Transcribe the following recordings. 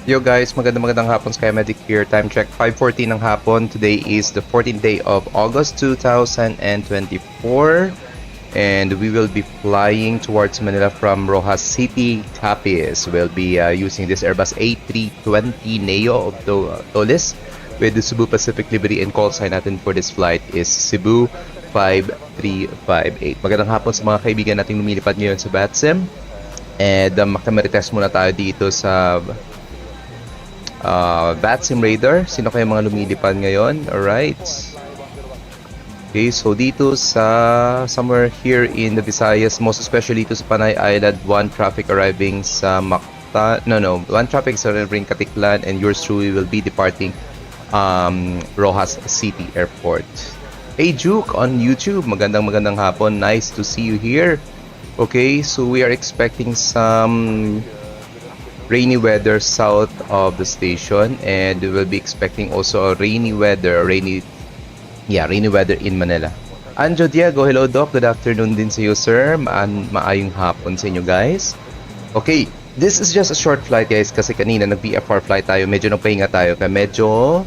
Yo guys, magandang hapon, Sky Medic here. Time check 5:14 ng hapon. Today is the 14th day of August 2024 and we will be flying towards Manila from Rojas City, Capiz. We'll be using this Airbus A320 Neo of Tolis with the Cebu Pacific livery, and call sign natin for this flight is Cebu 5358. Magandang hapon sa mga kaibigan nating lumilipad ngayon sa Vatsim. And makamaritest muna tayo dito sa Vatsim Radar. Sino kayo mga lumilipad ngayon? Alright. Okay, so dito sa somewhere here in the Visayas, most especially dito sa Panay Island, one traffic arriving sa one traffic is arriving Katiklan, and yours truly will be departing Rojas City Airport. Hey Juke on YouTube, magandang hapon. Nice to see you here. Okay, so we are expecting some rainy weather south of the station, and we will be expecting also a rainy weather in Manila. Anjo Diego, hello Doc, good afternoon din sa iyo sir. Maayong hapon sa inyo guys. Okay, this is just a short flight guys, kasi kanina nag VFR flight tayo, medyo nagpahinga tayo, kaya medyo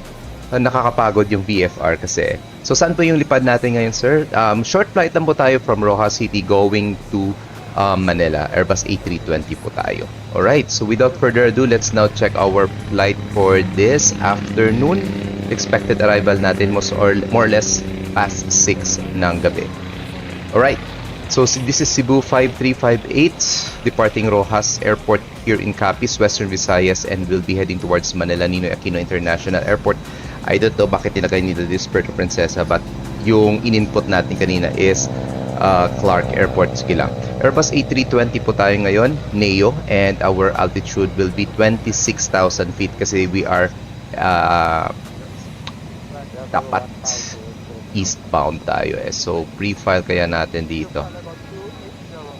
nakakapagod yung VFR kasi. So saan po yung lipad natin ngayon sir? Short flight lang po tayo from Rojas City going to Manila. Airbus A320 po tayo. Alright, so without further ado, let's now check our flight for this afternoon. Expected arrival natin more or less past 6 ng gabi. Alright, so this is Cebu 5358 departing Rojas Airport here in Capiz, Western Visayas, and we'll be heading towards Manila Ninoy Aquino International Airport. I don't know bakit tinagay nila this Puerto Princesa, but yung in-input natin kanina is Clark Airport. Sige lang. Airbus A320 po tayo ngayon, Neo, and our altitude will be 26,000 feet kasi we are dapat eastbound tayo eh. So pre-file kaya natin dito.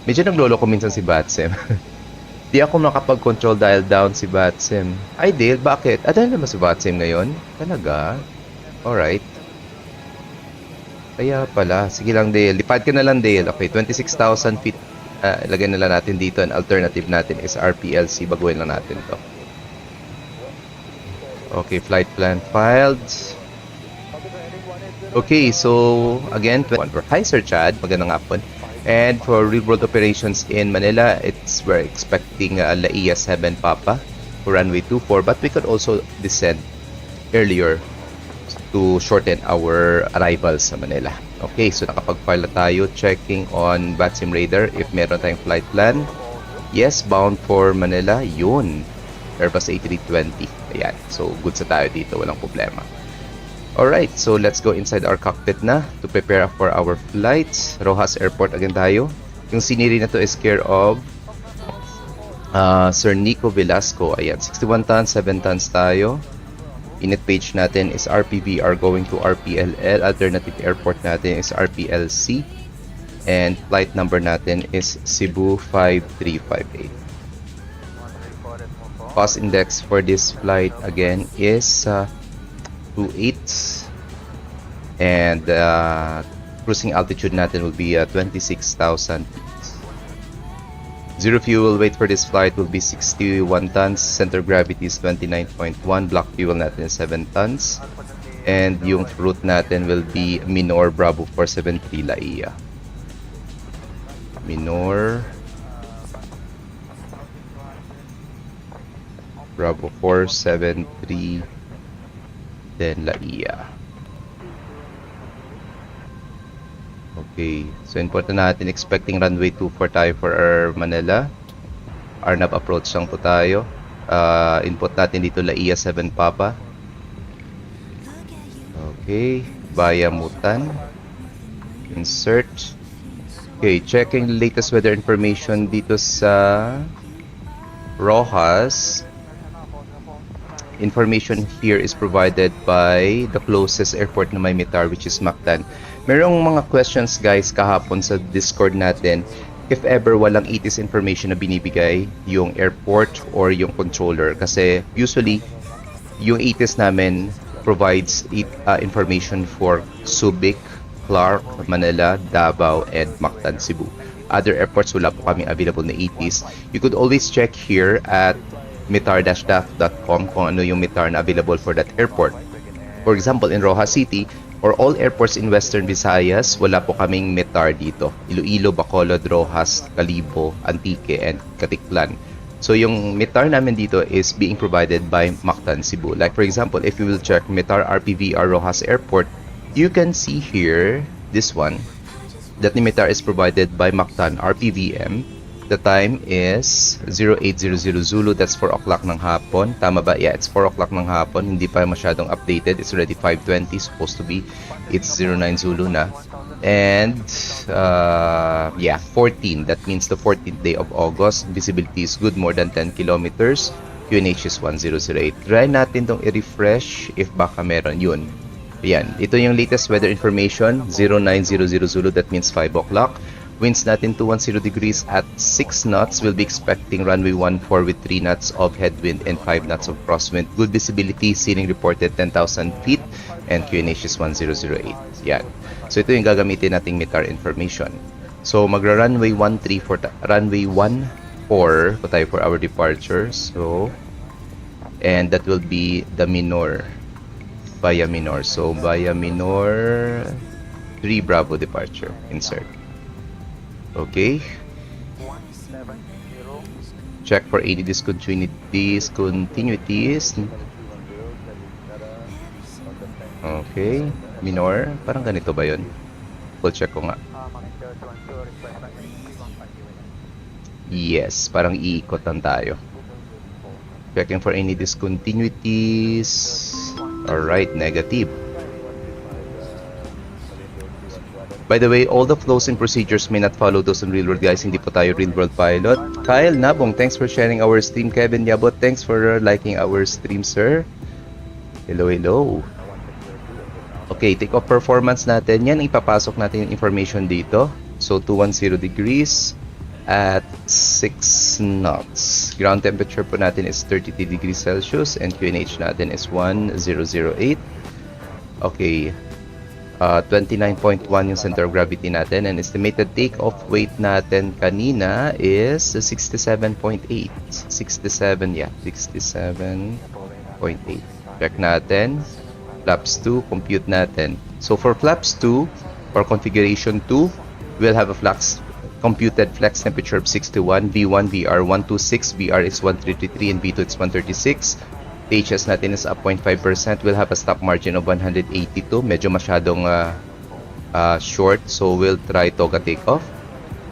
Medyo naglolo ko minsan si Vatsim. Di ako makapag-control dial down si Vatsim. Ay Dale, bakit? Dahil naman si Vatsim ngayon? Talaga? Alright. Kaya pala. Sige lang Dale. Lipad ka na lang Dale. Okay, 26,000 feet. Ilagay na lang natin dito. An alternative natin is RPLC. Baguhin lang natin to. Okay, flight plan filed. Okay, so again, hi Sir Chad. Magandang hapon. And for real-world operations in Manila, we're expecting Laia 7 Papa for runway 24, but we could also descend earlier to shorten our arrivals sa Manila. Okay, so nakapag-file na tayo. Checking on Vatsim Radar if meron tayong flight plan. Yes, bound for Manila. Yun. Airbus A320. Ayan. So, good sa tayo dito. Walang problema. Alright, so let's go inside our cockpit na to prepare for our flights. Rojas Airport again tayo. Yung scenery na to is care of Sir Nico Velasco. Ayan, 61 tons, 7 tons tayo. Init page natin is Rpvr going to Rpll. Alternative airport natin is RPLC. And flight number natin is Cebu 5358. Cost index for this flight again is 28, and cruising altitude natin will be 26,000 feet. Zero fuel weight for this flight will be 61 tons. Center gravity is 29.1. Block fuel natin is 7 tons. And yung route natin will be Minor Bravo 473 Laia. Minor Bravo 473 then Laia. Okay, so important natin expecting runway 24 tayo for our Manila. RNAV approach lang po tayo. Input natin dito Laia 7 Papa. Okay, via Mutan. Insert. Okay, checking the latest weather information dito sa Rojas. Information here is provided by the closest airport na may METAR, which is Mactan. Merong mga questions guys kahapon sa Discord natin. If ever walang ATIS information na binibigay yung airport or yung controller. Kasi usually yung ATIS namin provides information for Subic, Clark, Manila, Davao, and Mactan, Cebu. Other airports wala po kaming available na ATIS. You could always check here at metar-daf.com kung ano yung METAR na available for that airport. For example, in Rojas City, or all airports in Western Visayas, wala po kaming METAR dito. Iloilo, Bacolod, Rojas, Calibo, Antique, and Caticlan. So yung METAR namin dito is being provided by Mactan, Cebu. Like for example, if you will check METAR RPVR Rojas Airport, you can see here, this one, that the METAR is provided by Mactan RPVM. The time is 0800 Zulu. That's 4 o'clock ng hapon. Tama ba? Yeah, it's 4 o'clock ng hapon. Hindi pa masyadong updated. It's already 5:20. Supposed to be. It's 09 Zulu na. And yeah, 14. That means the 14th day of August. Visibility is good, more than 10 kilometers. QNH is 1008. Try natin tong i-refresh if baka meron. Yun. Yan. Ito yung latest weather information. 0900 Zulu. That means 5 o'clock. Winds natin 210 degrees at 6 knots. We'll be expecting runway 14 with 3 knots of headwind and 5 knots of crosswind. Good visibility, ceiling reported 10,000 feet and QNH is 1008. Yan. So ito yung gagamitin nating METAR information. So magra-runway 13 for runway 14 po tayo for our departure. So and that will be the Minor. Via Minor. So via Minor 3 Bravo departure. Insert. Okay. Check for any discontinuities. Okay. Minor. Parang ganito ba yun? Full check ko nga. Yes. Parang iikot lang tayo. Checking for any discontinuities. Alright. Negative. By the way, all the flows and procedures may not follow those in real world, guys. Hindi po tayo real world pilot. Kyle Nabong, thanks for sharing our stream. Kevin Yabot, thanks for liking our stream, sir. Hello, hello. Okay, take off performance natin. Yan, ipapasok natin yung information dito. So, 210 degrees at 6 knots. Ground temperature po natin is 33 degrees Celsius and QNH natin is 1008. Okay. 29.1 yung center of gravity natin, and estimated takeoff weight natin kanina is 67.8. 67, yeah, 67.8. Check natin. Flaps 2, compute natin. So for flaps 2 or configuration 2, we'll have a computed flex temperature of 61, V1, VR 126, VR is 1333, and V2 it's 136. THS natin is up 0.5%. We'll have a stop margin of 182. Medyo masyadong short. So we'll try Toga takeoff.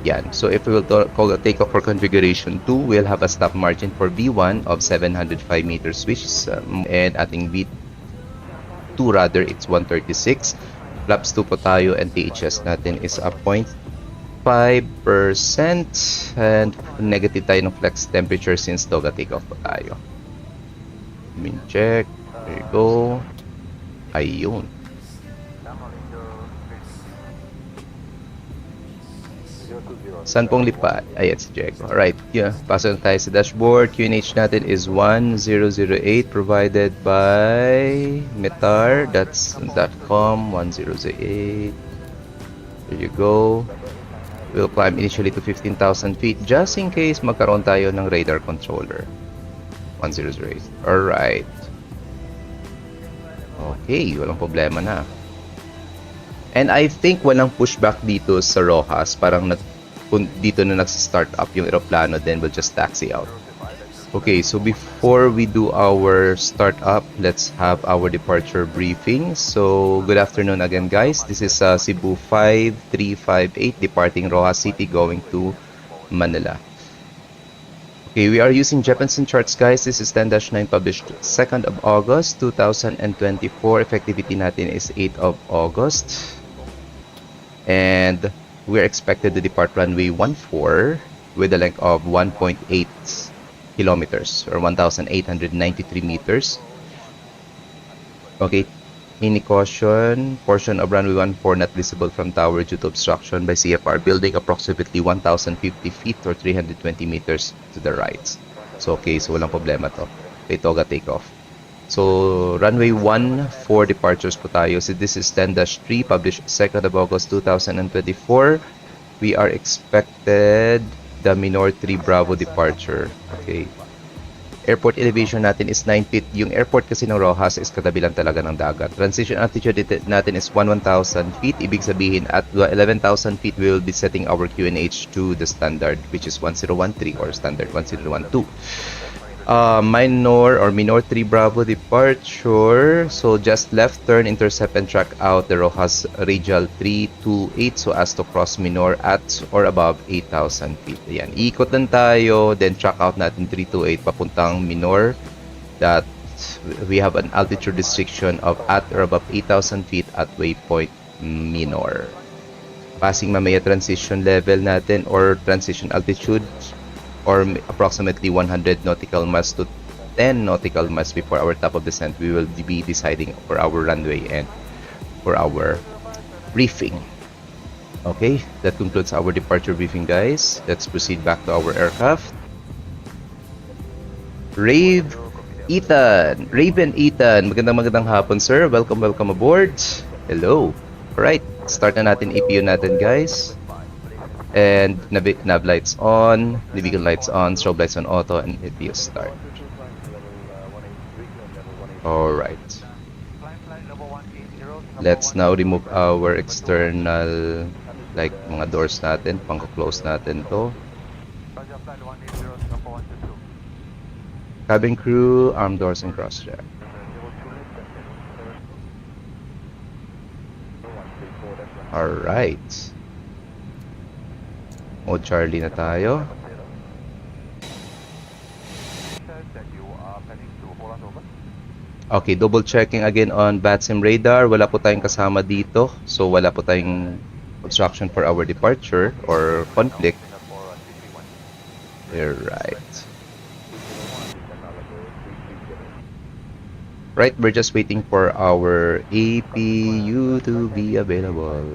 Yan. So if we will Toga takeoff for configuration 2, we'll have a stop margin for V1 of 705 meters, which is, and ating V2 rather, it's 136. Flaps 2 po tayo and THS natin is up 0.5%. And negative tayo ng flex temperature since Toga takeoff po tayo. Min check. There you go. Ayun. Saan pong lipat? Ayan si Diego. Alright, yeah. Pasok na tayo sa dashboard. QNH natin is 1008 provided by Metar. That's .com 1008. There you go. We'll climb initially to 15,000 feet just in case magkaroon tayo ng radar controller. 1008. Alright. Okay, walang problema na. And I think walang pushback dito sa Rojas. Parang dito na nagsa-start up yung aeroplano, then we'll just taxi out. Okay, so before we do our startup, let's have our departure briefing. So, good afternoon again, guys. This is Cebu 5358 departing Rojas City going to Manila. Okay, we are using Jeppesen charts, guys. This is 10-9 published 2nd of August 2024. Effectivity natin is 8th of August. And we're expected to depart runway 14 with a length of 1.8 kilometers or 1,893 meters. Okay, mini caution, portion of runway 14 not visible from tower due to obstruction by CFR building approximately 1,050 feet or 320 meters to the right. So okay, so walang problema to. Okay, Toga takeoff. So, runway 1 for departures po tayo. So, this is 10-3, published 2nd of August 2024. We are expected the Minor 3 Bravo departure. Okay. Airport elevation natin is 9 feet. Yung airport kasi ng Rojas is katabi lang talaga ng dagat. Transition altitude natin is 1,000 feet. Ibig sabihin, at 11,000 feet, we will be setting our QNH to the standard, which is 1013 or standard 1012. Minor 3 Bravo departure. So just left turn, intercept and track out the Rojas radial 328 so as to cross Minor at or above 8,000 feet. Ayan, ikot lang tayo, then track out natin 328 papuntang Minor. That we have an altitude restriction of at or above 8,000 feet at waypoint Minor. Passing mamaya transition level natin or transition altitude or approximately 100 nautical miles to 10 nautical miles before our top of descent. We will be deciding for our runway and for our briefing. Okay, that concludes our departure briefing, guys. Let's proceed back to our aircraft. Raven Ethan, magandang hapon, sir. Welcome aboard. Hello. Alright, start na natin EPU natin, guys. And nav lights on, navigational lights on, strobe lights on auto, and EPU start. Alright. Let's now remove our external, like mga doors natin, pang-close natin to. Cabin crew, arm doors and cross check. Alright. Mode Charlie na tayo. Okay, double checking again on Vatsim radar. Wala po tayong kasama dito. So wala po tayong obstruction for our departure or conflict. Alright. Right, we're just waiting for our APU to be available.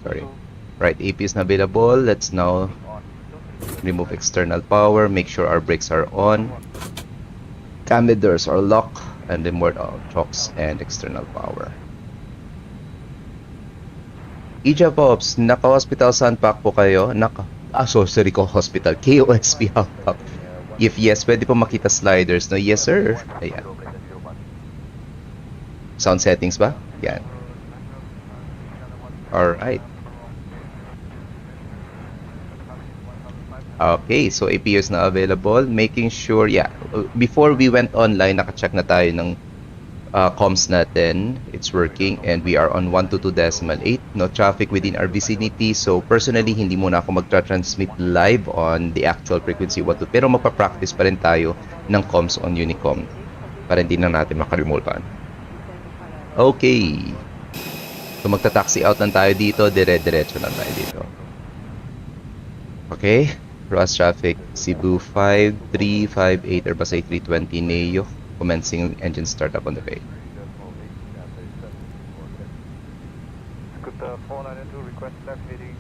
Sorry. Right, AP is not available. Let's now remove external power. Make sure our brakes are on. Cam doors are locked. And remove chocks and external power. Ija Pops, naka-hospital saan pack po kayo? Sorry ko, hospital. KOSP Hawk. If yes, pwede po makita sliders, no? Yes, sir. Ayan. Sound settings ba? Yan. Alright. Okay, so APU is na available. Making sure, yeah, before we went online, naka-check na tayo ng comms natin. It's working and we are on 122.8. No traffic within our vicinity. So personally, hindi muna ako magtra-transmit live on the actual frequency 12. Pero magpa-practice pa rin tayo ng comms on Unicom para hindi na natin makalimutan. Okay. So magta-taxi out lang tayo dito. Dire-diretso lang tayo dito. Okay. Cross traffic Cebu 5358 Airbus A320 Neo. Commencing engine startup on the way. Scoot 492 request left heading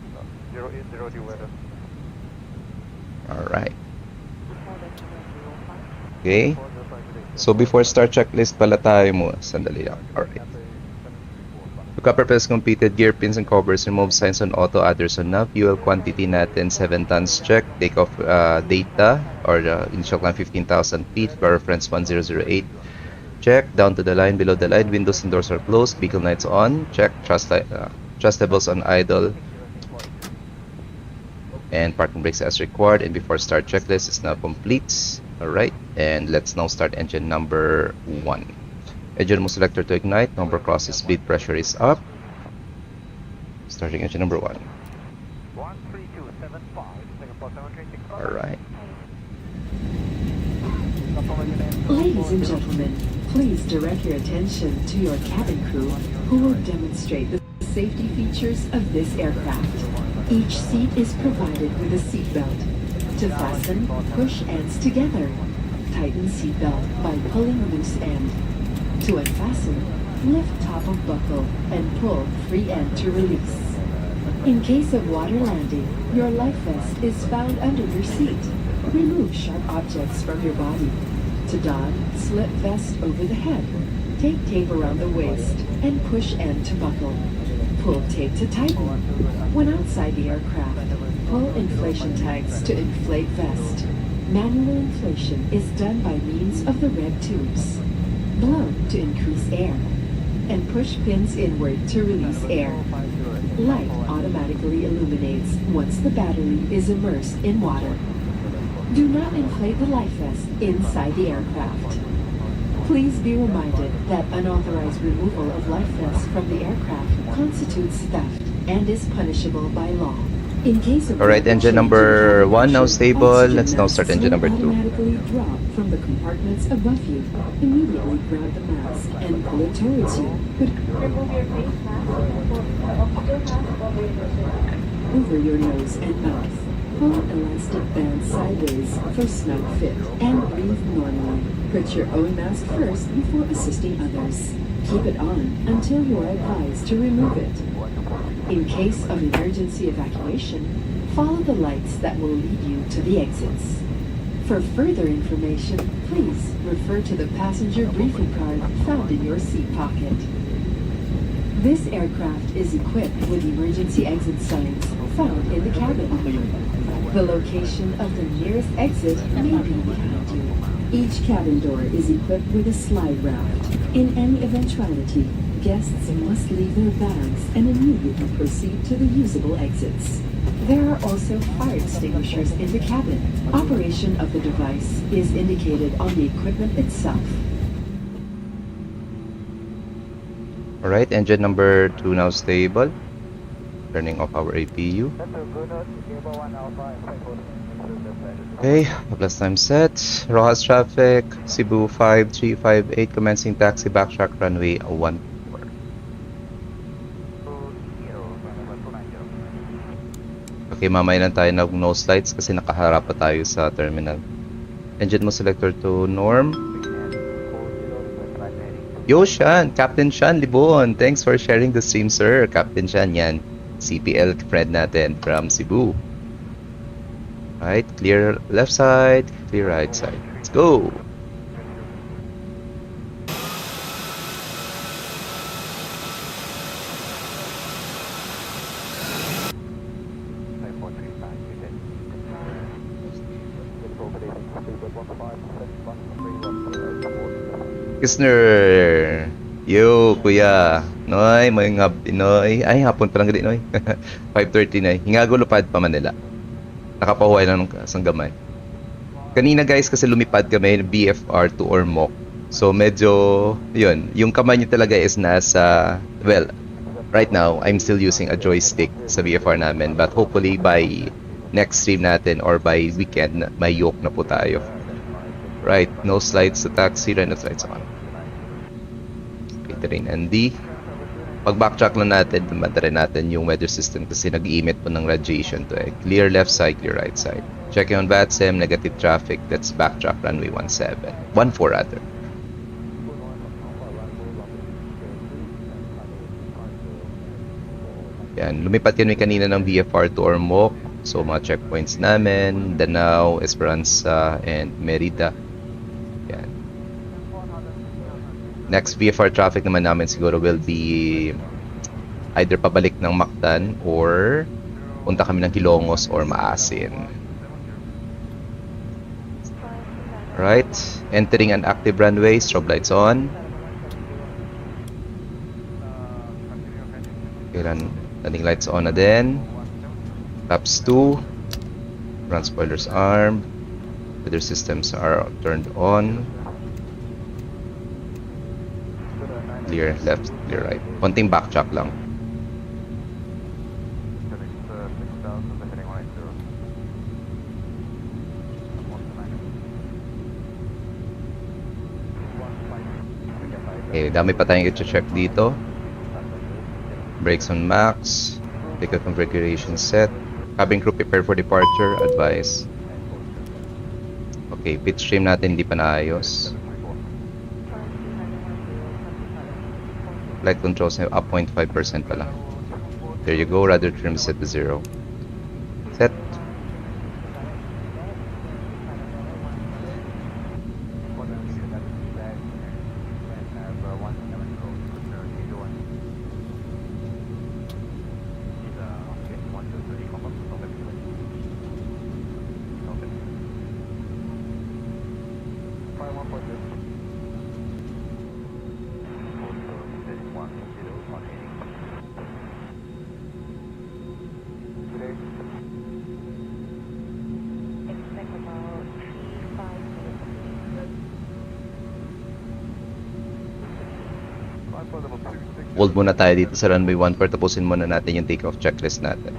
080 weather. Alright. Okay. So before start checklist pala tayo mo. Sandali lang. Alright. The copper press completed. Gear pins and covers. Remove signs on auto. Others on nav. Fuel quantity natin 7 tons check. Take off data or initial climb 15,000 feet. For reference 1008. Check. Down to the line. Below the line. Windows and doors are closed. Vehicle lights on. Check. Thrust levels on idle. And parking brakes as required. And before start checklist is now complete. Alright. And let's now start engine number 1. Engine mo selector to ignite. Number crosses. Speed pressure is up. Starting engine number 1. Alright. Ladies and gentlemen, please direct your attention to your cabin crew who will demonstrate the safety features of this aircraft. Each seat is provided with a seat belt. To fasten, push ends together. Tighten seat belt by pulling loose end. To unfasten, lift top of buckle and pull free end to release. In case of water landing, your life vest is found under your seat. Remove sharp objects from your body. To don, slip vest over the head. Take tape around the waist and push end to buckle. Pull tape to tighten. When outside the aircraft, pull inflation tags to inflate vest. Manual inflation is done by means of the red tubes. Blow to increase air, and push pins inward to release air. Light automatically illuminates once the battery is immersed in water. Do not inflate the life vest inside the aircraft. Please be reminded that unauthorized removal of life vests from the aircraft constitutes theft and is punishable by law. In case of Alright, engine number 1 now stable. Let's now start engine number 2. Automatically drop from the compartments above you. Immediately grab the mask and pull it towards you. Remove your face mask or oxygen mask over your nose. Over your nose and mouth. Pull elastic band sideways for snug fit and breathe normally. Put your own mask first before assisting others. Keep it on until you are advised to remove it. In case of emergency evacuation, follow the lights that will lead you to the exits. For further information, please refer to the passenger briefing card found in your seat pocket. This aircraft is equipped with emergency exit signs found in the cabin. The location of the nearest exit may be behind you. Each cabin door is equipped with a slide raft. In any eventuality, guests must leave their bags and immediately proceed to the usable exits. There are also fire extinguishers in the cabin. Operation of the device is indicated on the equipment itself. Alright, engine number 2 now stable. Turning off our APU. Okay, plus time set. Rojas traffic, Cebu 5358, commencing taxi backtrack runway 14. Okay, mamaya lang tayo nose lights kasi nakaharap pa tayo sa terminal. Engine mo selector to norm. Yo, Shan! Captain Shan Libon! Thanks for sharing the stream, sir. Captain Shan, yan. CPL friend natin from Cebu. Right, clear left side, clear right side. Let's go! Kisner! Yo, kuya. Noy, may nga Pinoy. Ay, hapon pa lang gali, Noy. 5:30 na. Hingagulupad pa Manila. Nakapahuway lang ng sanggamay. Kanina guys, kasi lumipad kami BFR to Ormoc. So medyo, yun, yung kamay niyo talaga is nasa, well, right now, I'm still using a joystick sa BFR namin. But hopefully by next stream natin or by weekend, may yoke na po tayo. Right, no slides sa taxi, right, no slides on. Okay, terrain ND. Pag backtrack lang natin, dumadari natin yung weather system kasi nag-emit po ng radiation to eh. Clear left side, clear right side. Checking on Vatsim, negative traffic, let's backtrack runway 17. 14 rather. Yan, lumipat kami kanina ng VFR to Ormoc. So mga checkpoints namin, Danao, Esperanza, and Merida. Yan. Next VFR traffic naman namin siguro will be either pabalik ng Mactan or punta kami ng Hilongos or Maasin. Right, entering an active runway, strobe lights on. Okay, running lights on na din. Flaps 2. Front spoilers armed. Weather systems are turned on. Clear left, clear right. Konting backtrack lang. Okay, dami pa tayong i-check dito. Brakes on max. Ticket configuration set. Cabin crew prepare for departure. Advice. Okay, pitch trim natin hindi pa naayos. Flight controls na up 0.5% pala. There you go, rudder trim set to 0. Set. Hold muna tayo dito sa runway 1 para tapusin muna natin yung takeoff checklist natin.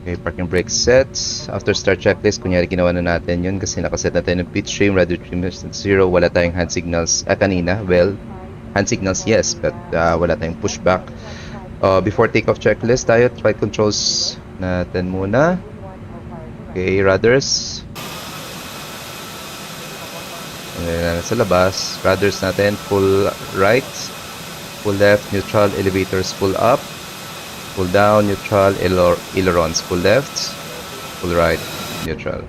Okay, parking brake sets. After start checklist, kunyari ginawa na natin yun kasi nakaset natin yung pitch trim, rudder trim is 0, wala tayong hand signals. Kanina, well, hand signals yes, but wala tayong pushback. Before takeoff checklist tayo, flight controls natin muna. Okay, rudders. Sa labas, rudders natin, full right, full left, neutral, elevators full up, full down, neutral, ailerons full left, full right, neutral.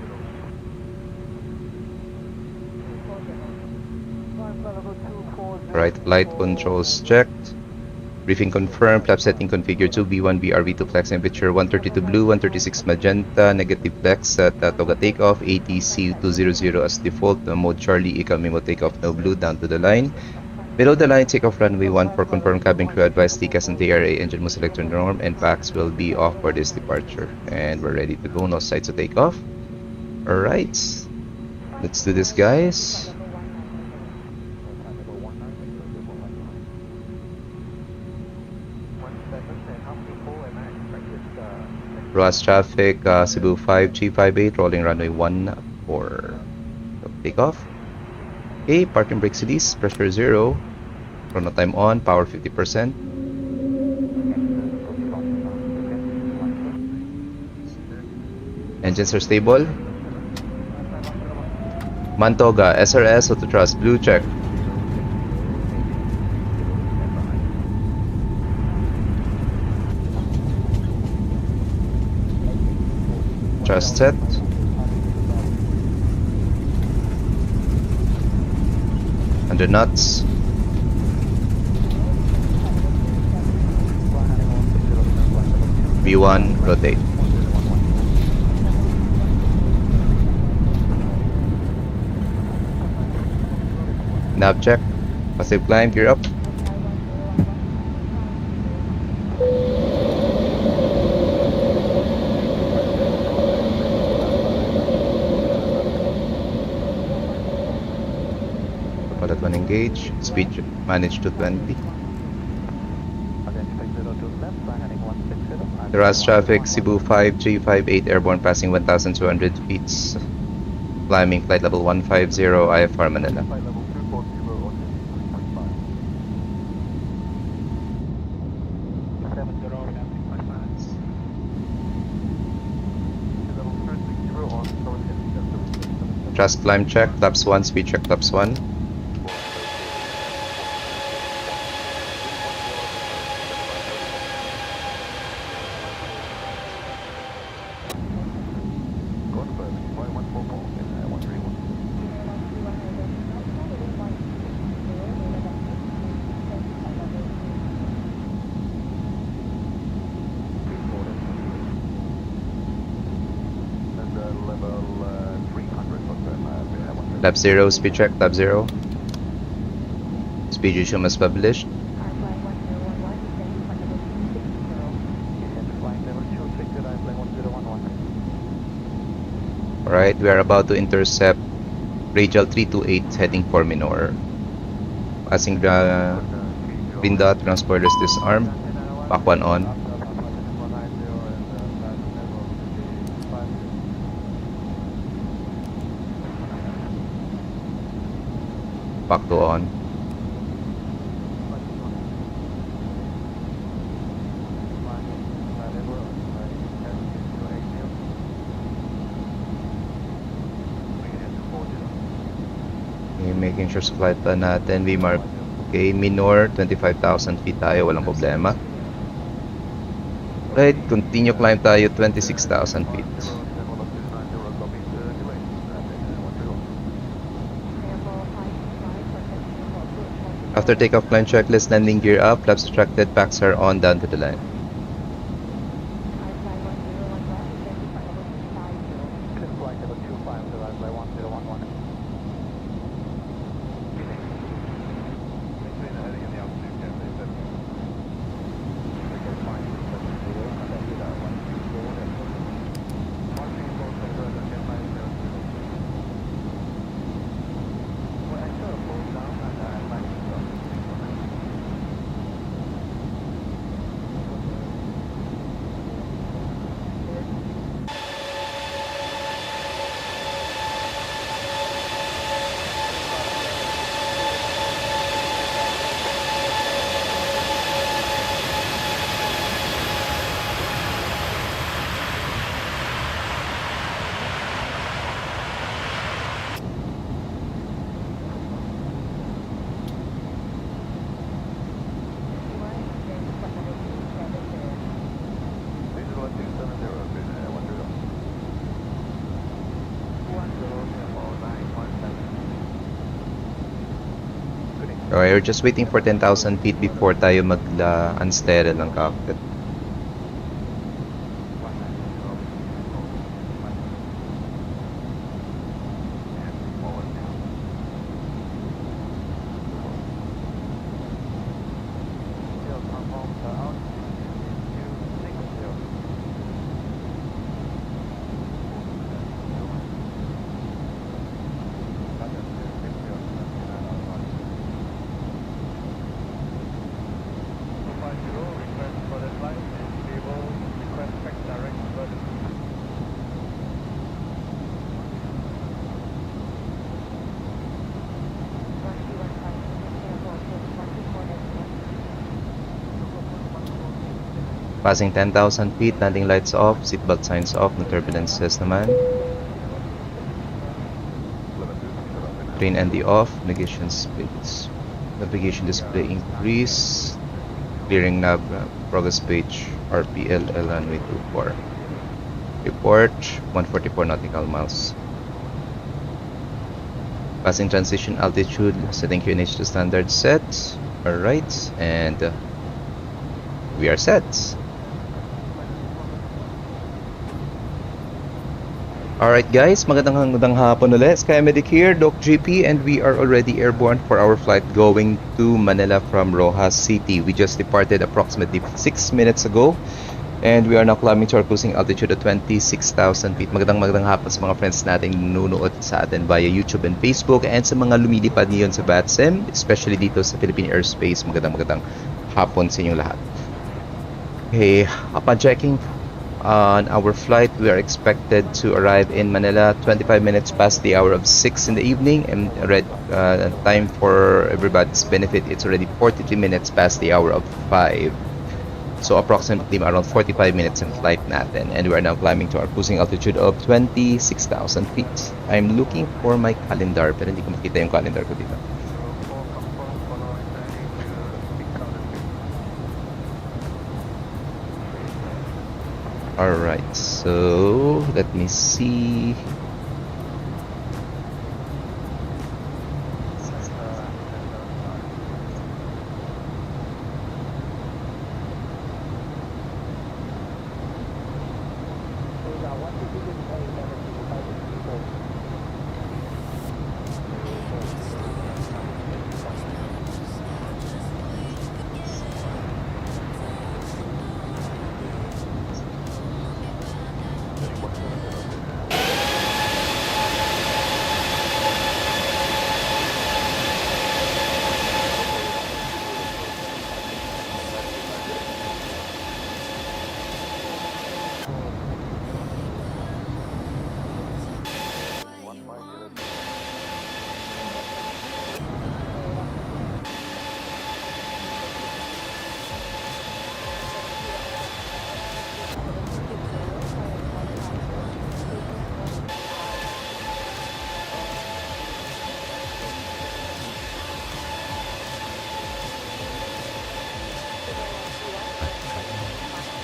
Right, flight controls checked. Briefing confirmed, flap setting configured to B1 BRV2 flex temperature 132 blue, 136 magenta, negative flex at Toga takeoff, ATC 200 as default, mode Charlie, incoming mode takeoff no blue down to the line. Below the line, takeoff runway 1 for confirmed cabin crew advice, TCAS and TRA engine mode selector norm and packs will be off for this departure. And we're ready to go, no sights to take off. Alright, let's do this guys. Ross traffic, Cebu 5, G58, rolling runway 1 for takeoff. Okay, parking brake release, pressure 0, chrono time on, power 50%. Engines are stable. Mantoga, SRS, auto thrust, blue check. Thrust set. Under nuts. V1, rotate. Nav check. Passive climb, gear up. Pilot 1 engage. Speed managed to 20. Harass traffic, Cebu 5358 airborne passing 1,200 feet. Climbing flight level 150 IFR Manila. Thrust climb check, flaps 1, speed check, flaps 1. Lap 0, speed check, lap 0. Speed resume as published. Alright, we are about to intercept radial 328 heading for Minor. Passing the green dot, transporters disarmed. Back 1 on. Back 2 on. Okay, making sure sa flight plan natin, we mark, okay, Minor, 25,000 feet tayo, walang problema. Right, continue climb tayo, 26,000 feet. After takeoff, climb checklist, landing gear up, flaps retracted, packs are on, down to the line. Okay, we're just waiting for 10,000 feet before tayo mag-unsterile ng cockpit. Passing 10,000 feet, landing lights off, seatbelt signs off, no turbulences naman. Train ND off, navigation speeds. Navigation display increase. Clearing nav, progress page, Rpll runway 24. Report, 144 nautical miles. Passing transition altitude, setting QNH to standard set. Alright, and we are set. Alright guys, magandang hapon ulit. Sky Medic here, Doc GP, and we are already airborne for our flight going to Manila from Rojas City. We just departed approximately 6 minutes ago, and we are now climbing to our cruising altitude of 26,000 feet. Magandang hapon sa mga friends natin nanonood sa atin via YouTube and Facebook, and sa mga lumilipad ngayon sa Vatsim, especially dito sa Philippine airspace. Magandang hapon sa inyong lahat. Okay, upon checking on our flight, we are expected to arrive in Manila 25 minutes past the hour of 6 in the evening, and time for everybody's benefit, it's already 43 minutes past the hour of 5. So approximately around 45 minutes in flight natin, and we are now climbing to our cruising altitude of 26,000 feet. I'm looking for my calendar, pero hindi ko makita yung calendar ko dito. Alright, so let me see.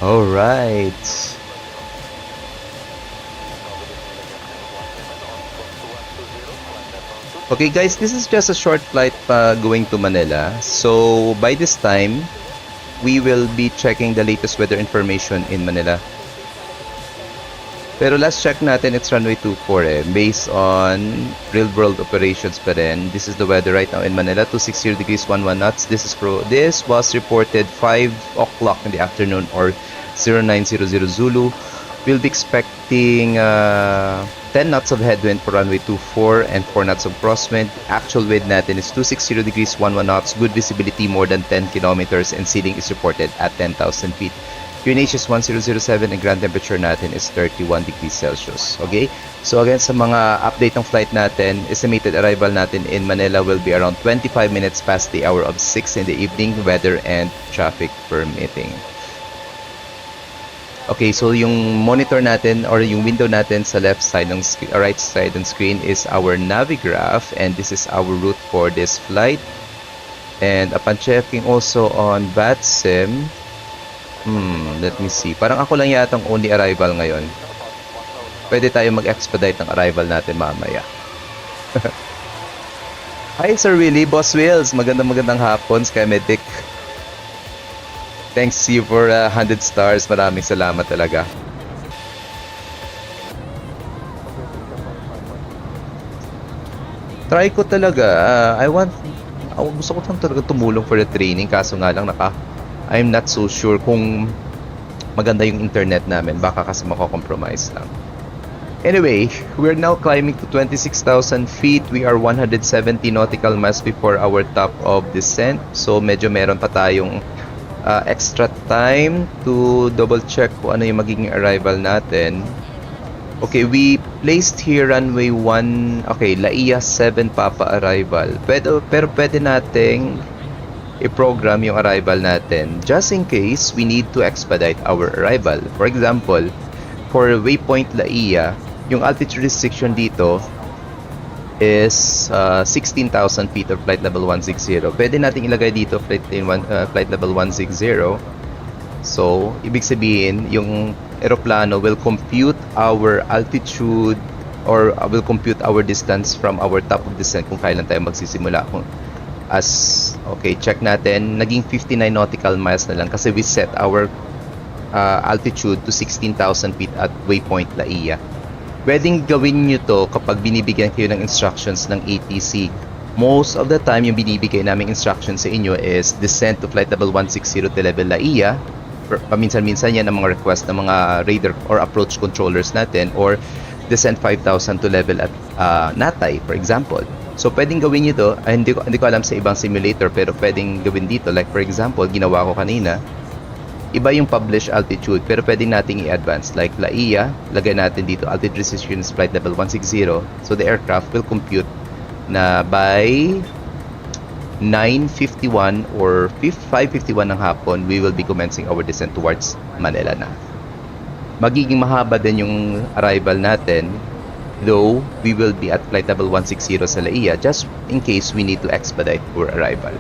Alright. Okay guys, this is just a short flight going to Manila. So by this time, we will be checking the latest weather information in Manila. Pero last check natin, it's runway 24 based on real world operations pa rin. This is the weather right now in Manila, 260 degrees 11 knots. This was reported 5 o'clock in the afternoon, or 0900 Zulu. We'll be expecting 10 knots of headwind for runway 24 and 4 knots of crosswind. Actual wind natin is 260 degrees 11 knots, good visibility more than 10 kilometers, and ceiling is reported at 10,000 feet. QNH is 1007 and ground temperature natin is 31 degrees Celsius. Okay? So again, sa mga update ng flight natin, estimated arrival natin in Manila will be around 25 minutes past the hour of 6 in the evening, weather and traffic permitting. Okay, so yung monitor natin or yung window natin sa left side ng right side ng screen is our Navigraph, and this is our route for this flight. And upon checking also on Vatsim, let me see. Parang ako lang yata ang only arrival ngayon. Pwede tayo mag-expedite ng arrival natin mamaya. Hi Sir Willie, Boss Wills. Magandang hapon, Sky Medic. Thanks you for 100 stars. Maraming salamat talaga. Try ko talaga. Gusto ko talaga tumulong for the training. Kaso nga lang I'm not so sure kung maganda yung internet namin. Baka kasi mako-compromise lang. Anyway, we're now climbing to 26,000 feet. We are 170 nautical miles before our top of descent. So medyo meron pa tayong extra time to double check kung ano yung magiging arrival natin. Okay, we placed here runway 1. Okay, Laia 7 Papa arrival. Pero pwede nating i-program yung arrival natin just in case we need to expedite our arrival. For example, for waypoint Laia, yung altitude restriction dito is 16,000 feet of flight level 160. Pwede nating ilagay dito flight level 160. So, ibig sabihin, yung eroplano will compute our altitude or will compute our distance from our top of descent kung kailan tayo magsisimula. Okay, check natin, naging 59 nautical miles na lang kasi we set our altitude to 16,000 feet at waypoint Laia. Pwedeng gawin nyo to kapag binibigyan kayo ng instructions ng ATC. Most of the time, yung binibigay naming instructions sa inyo is descent to flight level 160 to level LAIA. Paminsan-minsan yan ang mga request ng mga radar or approach controllers natin, or descent 5,000 to level at Natay, for example. So, pwedeng gawin nyo to. Hindi ko alam sa ibang simulator, pero pwedeng gawin dito. Like, for example, ginawa ko kanina, iba yung published altitude, pero pwede nating i-advance. Like LAIA, lagay natin dito altitude resistance flight level 160. So the aircraft will compute na by 9:51 or 5:51 ng hapon, we will be commencing our descent towards Manila na. Magiging mahaba din yung arrival natin, though we will be at flight level 160 sa LAIA just in case we need to expedite our arrival.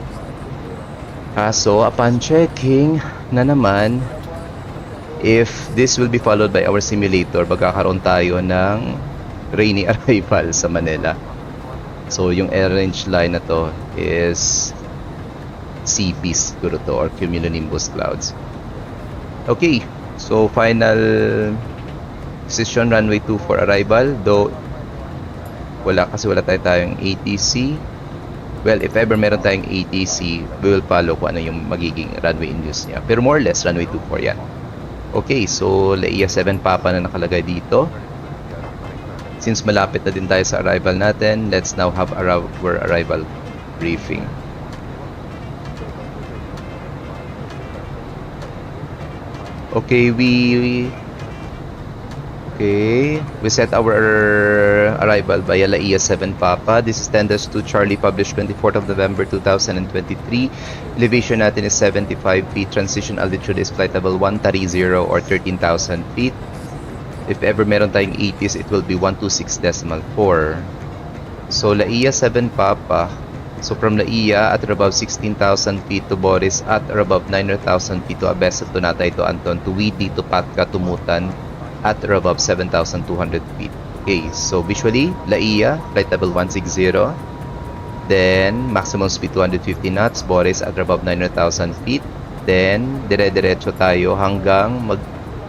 So upon checking na naman, if this will be followed by our simulator, magkakaroon tayo ng rainy arrival sa Manila. So yung orange line na to is CPs siguro to, or cumulonimbus clouds. Okay, so final decision runway 2 for arrival, though wala tayong ATC. Well, if ever meron tayong ATC, we will follow kung ano yung magiging runway in use niya. Pero more or less, runway 24 yan. Okay, so LAIA 7 Papa na nakalagay dito. Since malapit na din tayo sa arrival natin, let's now have our arrival briefing. Okay, we set our arrival via LAIA 7 Papa. This is Tenders to Charlie, published 24th of November 2023. Elevation natin is 75 feet. Transition altitude is flight level 130 or 13,000 feet. If ever meron tayong 80s, it will be 126.4. So LAIA 7 Papa. So from LAIA at or above 16,000 feet to Boris at or above 9,000 feet to Abesa to Natay to Anton to Widi to Patka to Mutan at or above 7,200 feet. Okay, so visually, LAIA, flight level 160. Then, maximum speed 250 knots, Boris at or above 9,000 feet. Then, dire-diretso tayo hanggang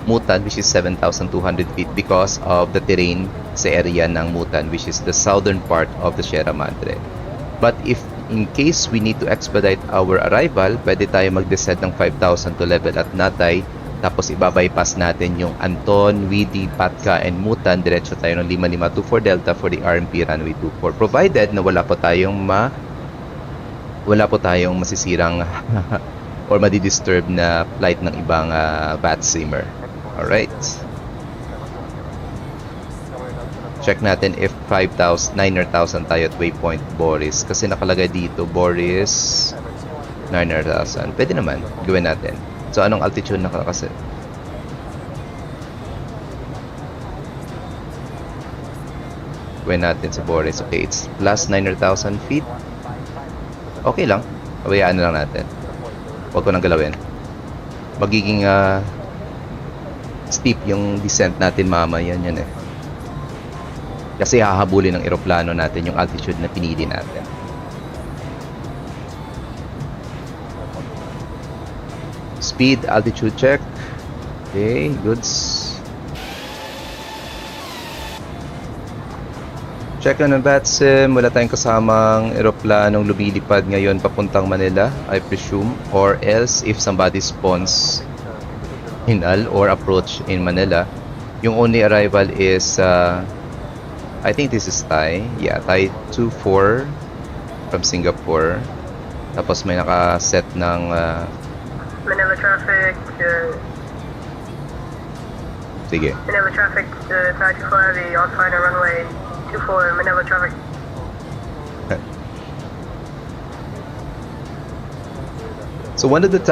Mutan, which is 7,200 feet because of the terrain sa area ng Mutan, which is the southern part of the Sierra Madre. But if in case we need to expedite our arrival, pwede tayo mag-descend ng 5,000 to level at Natay. Tapos ibabypass natin yung Anton, Widi, Patka, and Mutan. Diretso tayo ng 5524 Delta for the RMP runway 24. Provided na wala po tayong masisirang or madidisturb na flight ng ibang Vatsimmer. Alright. Check natin if 9,000 tayo at waypoint Boris. Kasi nakalagay dito, Boris 9,000. Pwede naman. Gawin natin. So, anong altitude nakakaset? Gawin natin sa Boris. Okay, it's plus 9,000 feet. Okay lang. Kabayaan na lang natin. Huwag ko nang galawin. Magiging steep yung descent natin mamaya yan eh. Kasi hahabulin ng eroplano natin yung altitude na pinili natin. Speed, altitude check. Okay, goods. Check na ng Vatsim. Wala tayong kasamang eroplanong lumilipad ngayon papuntang Manila, I presume. Or else, if somebody spawns in Al or approach in Manila, yung only arrival is, I think this is Thai. Yeah, Thai 24 from Singapore. Tapos may nakaset ng Manila traffic, sige. Manila traffic, Thai 24 Heavy, on final runway 24, Manila traffic. So one of the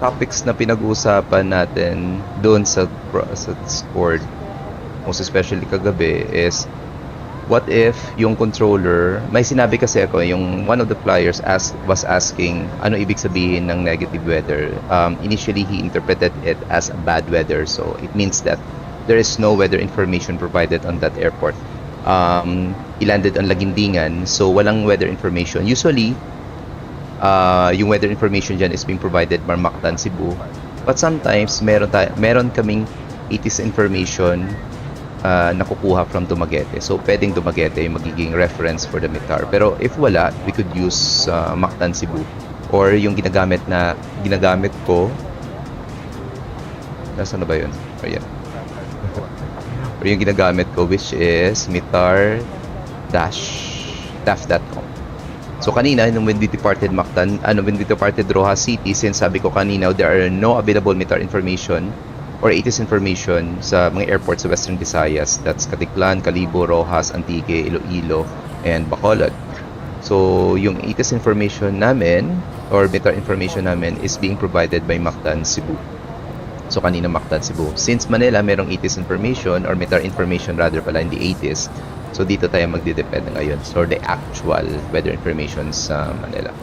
topics na pinag-uusapan natin doon sa Discord, most especially kagabi, is what if yung controller, may sinabi kasi ako, yung one of the flyers was asking ano ibig sabihin ng negative weather. Initially, he interpreted it as a bad weather. So, it means that there is no weather information provided on that airport. He landed on Lagindingan, so walang weather information. Usually, yung weather information dyan is being provided by Mactan, Cebu. But sometimes, meron kaming ATIS information nakukuha from Dumaguete. So, pwedeng Dumaguete yung magiging reference for the METAR. Pero if wala, we could use Mactan Cebu. Or yung ginagamit ko, nasaan na ba yun? Ayan. Or yung ginagamit ko, which is METAR-DAF.com. So kanina, when we departed Mactan, when we departed Rojas City, since sabi ko kanina, there are no available METAR information or ATIS information sa mga airports sa Western Visayas. That's Caticlan, Calibo, Rojas, Antique, Iloilo, and Bacolod. So, yung ATIS information namin or METAR information namin is being provided by Mactan Cebu. So, kanina Mactan Cebu. Since Manila, merong ATIS information or METAR information rather pala, hindi ATIS. So, dito tayo magdidepende ngayon. So, the actual weather information sa Manila.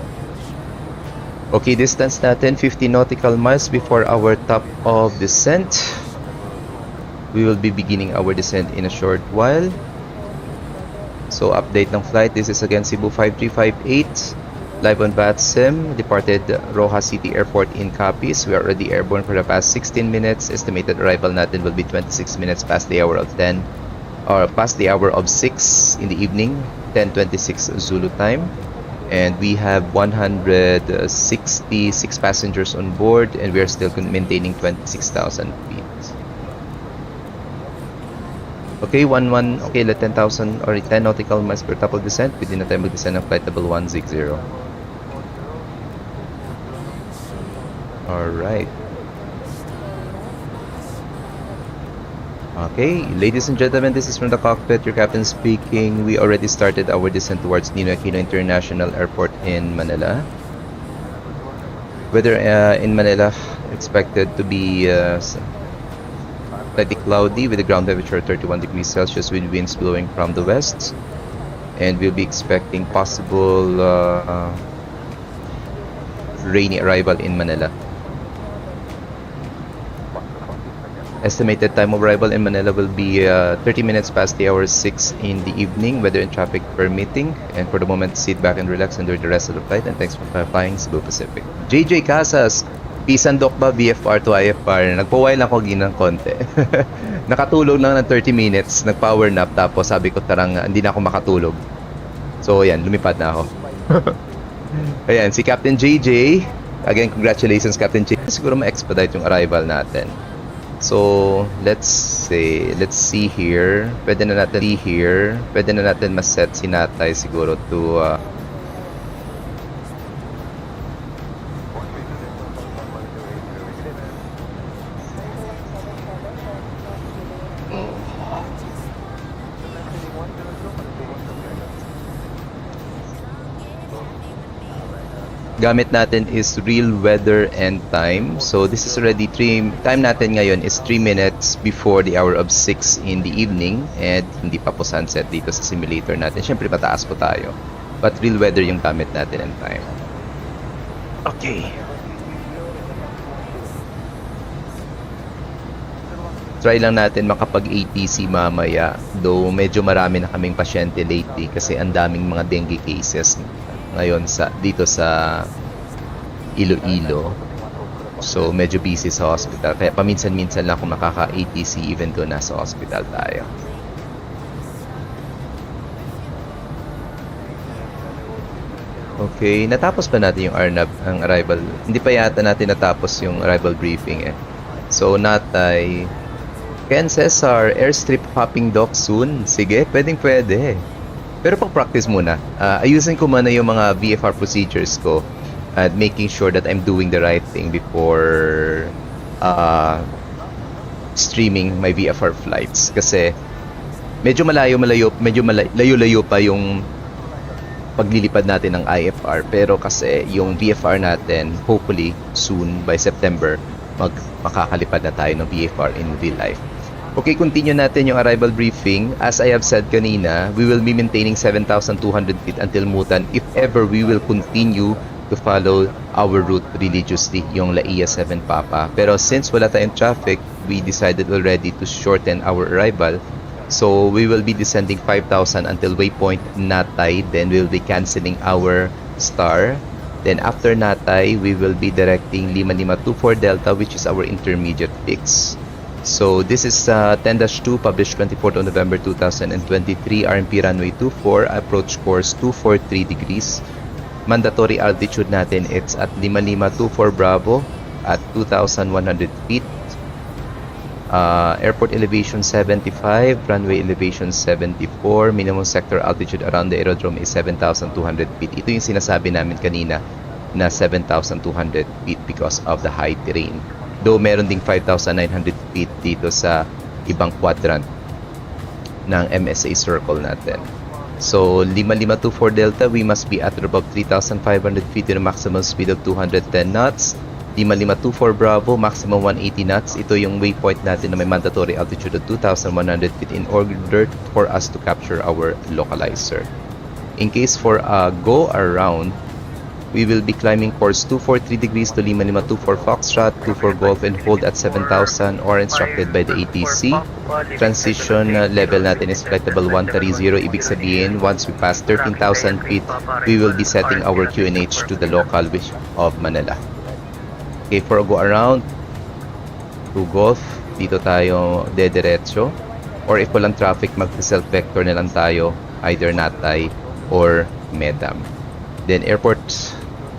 Okay, distance natin 50 nautical miles before our top of descent. We will be beginning our descent in a short while. So, update ng flight. This is again Cebu 5358. Live on Vatsim. Departed Rojas City Airport in Capiz. We are already airborne for the past 16 minutes. Estimated arrival natin will be 26 minutes past the hour of 10. Or past the hour of 6 in the evening. 10:26 Zulu time. And we have 166 passengers on board, and we are still maintaining 26,000 feet. Okay, okay, let 10,000 or 10 nautical miles per top of descent. Pwede na tayo mag-descend ng flight level 160. Alright. Okay, ladies and gentlemen, this is from the cockpit, your captain speaking. We already started our descent towards Ninoy Aquino International Airport in Manila. Weather in Manila expected to be slightly cloudy with the ground temperature 31 degrees Celsius with winds blowing from the west. And we'll be expecting possible rainy arrival in Manila. Estimated time of arrival in Manila will be 30 minutes past the hour 6 in the evening, weather and traffic permitting. And for the moment, sit back and relax enjoy the rest of the flight. And thanks for flying Cebu Pacific. JJ Casas, Pisandok ba VFR to IFR? Nagpo-while ako ginang konti. Nakatulog lang ng 30 minutes, nag-power nap, tapos sabi ko tarang hindi na ako makatulog. So yan, lumipad na ako. Ayan, si Captain JJ. Again, congratulations Captain JJ. Siguro ma-expedite yung arrival natin. So, let's see here. Pwede na natin mas-set si Natay siguro to gamit natin is real weather and time. So this is already time natin ngayon is 3 minutes before the hour of 6 in the evening, and hindi pa po sunset dito sa simulator natin. Syempre pataas po tayo, but real weather yung gamit natin and time. Okay, try lang natin makapag ATC mamaya, though medyo marami na kaming pasyente lately kasi ang daming mga dengue cases ngayon dito sa Iloilo. So medyo busy sa hospital, kaya paminsan-minsan lang ako makaka-ATC even though nasa hospital tayo. Okay, natapos pa natin yung RNAV, ang arrival. Hindi pa yata natin natapos yung arrival briefing eh. So Natay, Ken Cesar, airstrip hopping dock soon. Sige, pwede. Pero pag-practice muna, ayusin ko muna yung mga VFR procedures ko at making sure that I'm doing the right thing before streaming my VFR flights. Kasi medyo layo-layo pa yung paglilipad natin ng IFR. Pero kasi yung VFR natin, hopefully soon by September, makakalipad na tayo ng VFR in real life. Okay, continue natin yung arrival briefing. As I have said kanina, we will be maintaining 7,200 feet until Mutan if ever we will continue to follow our route religiously, yung Laia 7 Papa. Pero since wala tayong traffic, we decided already to shorten our arrival. So we will be descending 5,000 until waypoint Natay. Then we will be canceling our star. Then after Natay, we will be directing 5524 Delta, which is our intermediate fix. So this is 10-2 published 24th of November 2023, RMP runway 24, approach course 243 degrees. Mandatory altitude natin, it's at 5524 Bravo at 2,100 feet. Airport elevation 75, runway elevation 74, minimum sector altitude around the aerodrome is 7,200 feet. Ito yung sinasabi namin kanina na 7,200 feet because of the high terrain. Though meron ding 5,900 feet dito sa ibang quadrant ng MSA circle natin. So 5524 Delta, we must be at or above 3,500 feet with a maximum speed of 210 knots. 5524 Bravo, maximum 180 knots. Ito yung waypoint natin na may mandatory altitude of 2,100 feet in order for us to capture our localizer. In case for a go around, we will be climbing course 243 degrees to 5524 Foxtrot, 24 Golf and hold at 7,000 or instructed by the ATC. Transition level natin is flexible 130. Ibig sabihin, once we pass 13,000 feet, we will be setting our QNH to the local which of Manila. Okay, for a go around, 2 Golf, dito tayo dediretso. Or if walang traffic, mag-self vector na lang tayo, either Natay or Medam. Then airport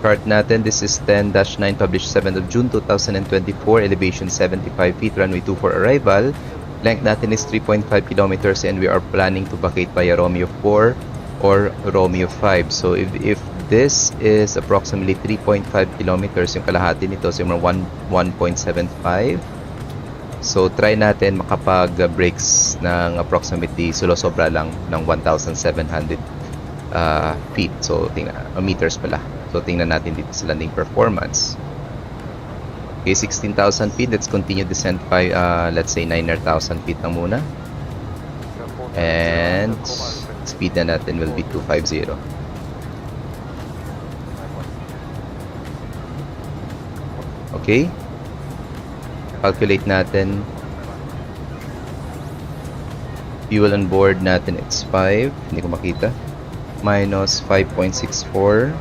chart natin, this is 10-9 published 7th of June 2024, elevation 75 feet, runway 24 arrival. Length natin is 3.5 kilometers and we are planning to vacate via Romeo 4 or Romeo 5. So if this is approximately 3.5 kilometers, yung kalahati nito is 1.75. So try natin makapag-brakes ng approximately sulo-sobra lang ng 1,700 feet. So tingnan, meters pala. So tingnan natin dito sa landing performance. Okay, 16,000 feet. Let's continue descent by let's say 9,000 feet lang muna. And speed na natin will be 250. Okay. Calculate natin. Fuel on board natin, it's 5. Hindi ko makita. Minus 5.64.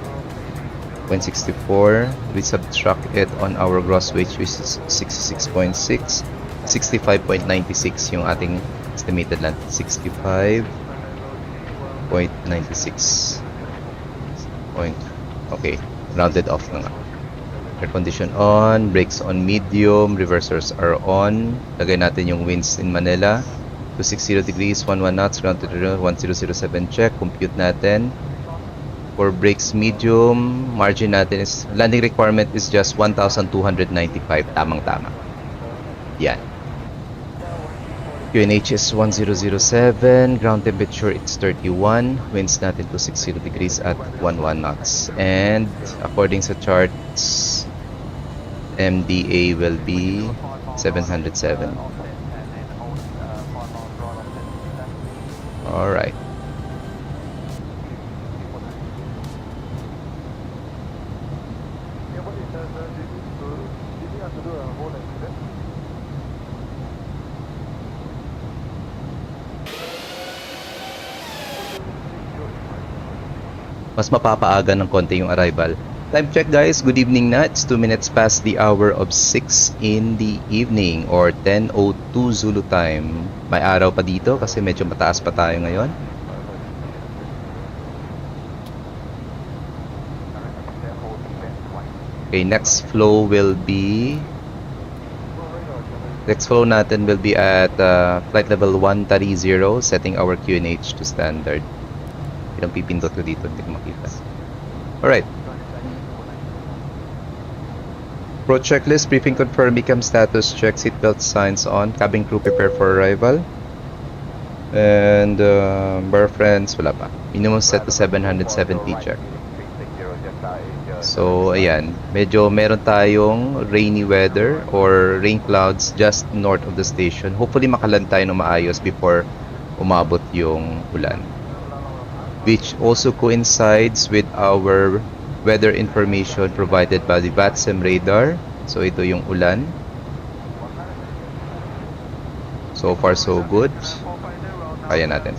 0.64. We subtract it on our gross weight, which is 66.6. 65.96 yung ating estimated land. 65.96. Okay. Rounded off na nga. Air condition on, brakes on medium, reversers are on. Lagay natin yung winds in Manila. 260 degrees, 11 knots, ground to 1007 check. Compute natin. For brakes medium, margin natin is, landing requirement is just 1,295. Tamang-tama. Yan. QNH is 1007. Ground temperature, it's 31. Winds natin 260 degrees at 11 knots. And according sa charts, MDA will be 707. Alright. Mas mapapaaga ng konti yung arrival. Time check guys, good evening na. It's 2 minutes past the hour of 6 in the evening or 10:02 Zulu time. May araw pa dito kasi medyo mataas pa tayo ngayon. Okay, next flow natin will be at flight level 130, setting our QNH to standard. Ilang pipindot ko dito, hindi ko makita. Alright. Approach checklist, briefing confirm, become status check, seatbelt signs on, cabin crew prepare for arrival. And bar friends, wala pa. Minimum set to 770 check. So ayan, medyo meron tayong rainy weather or rain clouds just north of the station. Hopefully makaland tayo ng maayos before umabot yung ulan, which also coincides with our weather information provided by the Vatsim radar. So ito yung ulan. So far so good. Kaya natin.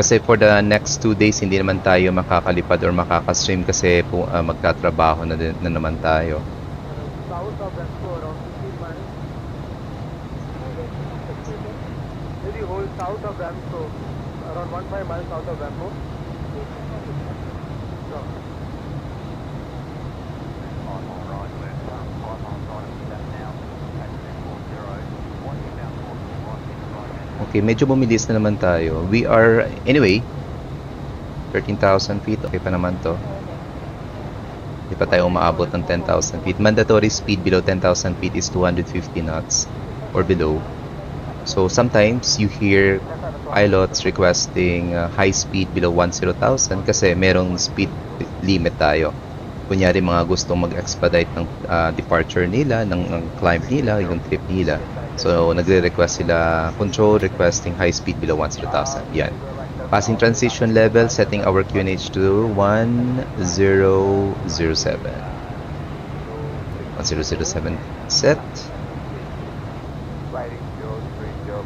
Kasi for the next 2 days, hindi naman tayo makakalipad or makakaswim kasi magtatrabaho na naman tayo. South of Vancouver, around 15 miles. Maybe whole south of Vancouver, around 15 miles south of Vancouver. Sure. Okay, medyo bumilis na naman tayo. We are, anyway, 13,000 feet. Okay pa naman to. Hindi pa tayo umaabot ng 10,000 feet. Mandatory speed below 10,000 feet is 250 knots or below. So sometimes you hear pilots requesting high speed below 10,000 kasi merong speed limit tayo. Kunyari mga gustong mag-expedite ng departure nila, ng climb nila, yung trip nila. So nagre-request sila control requesting high speed below 10,000. Yan. Passing transition level, setting our QNH to 1007. 1007 set.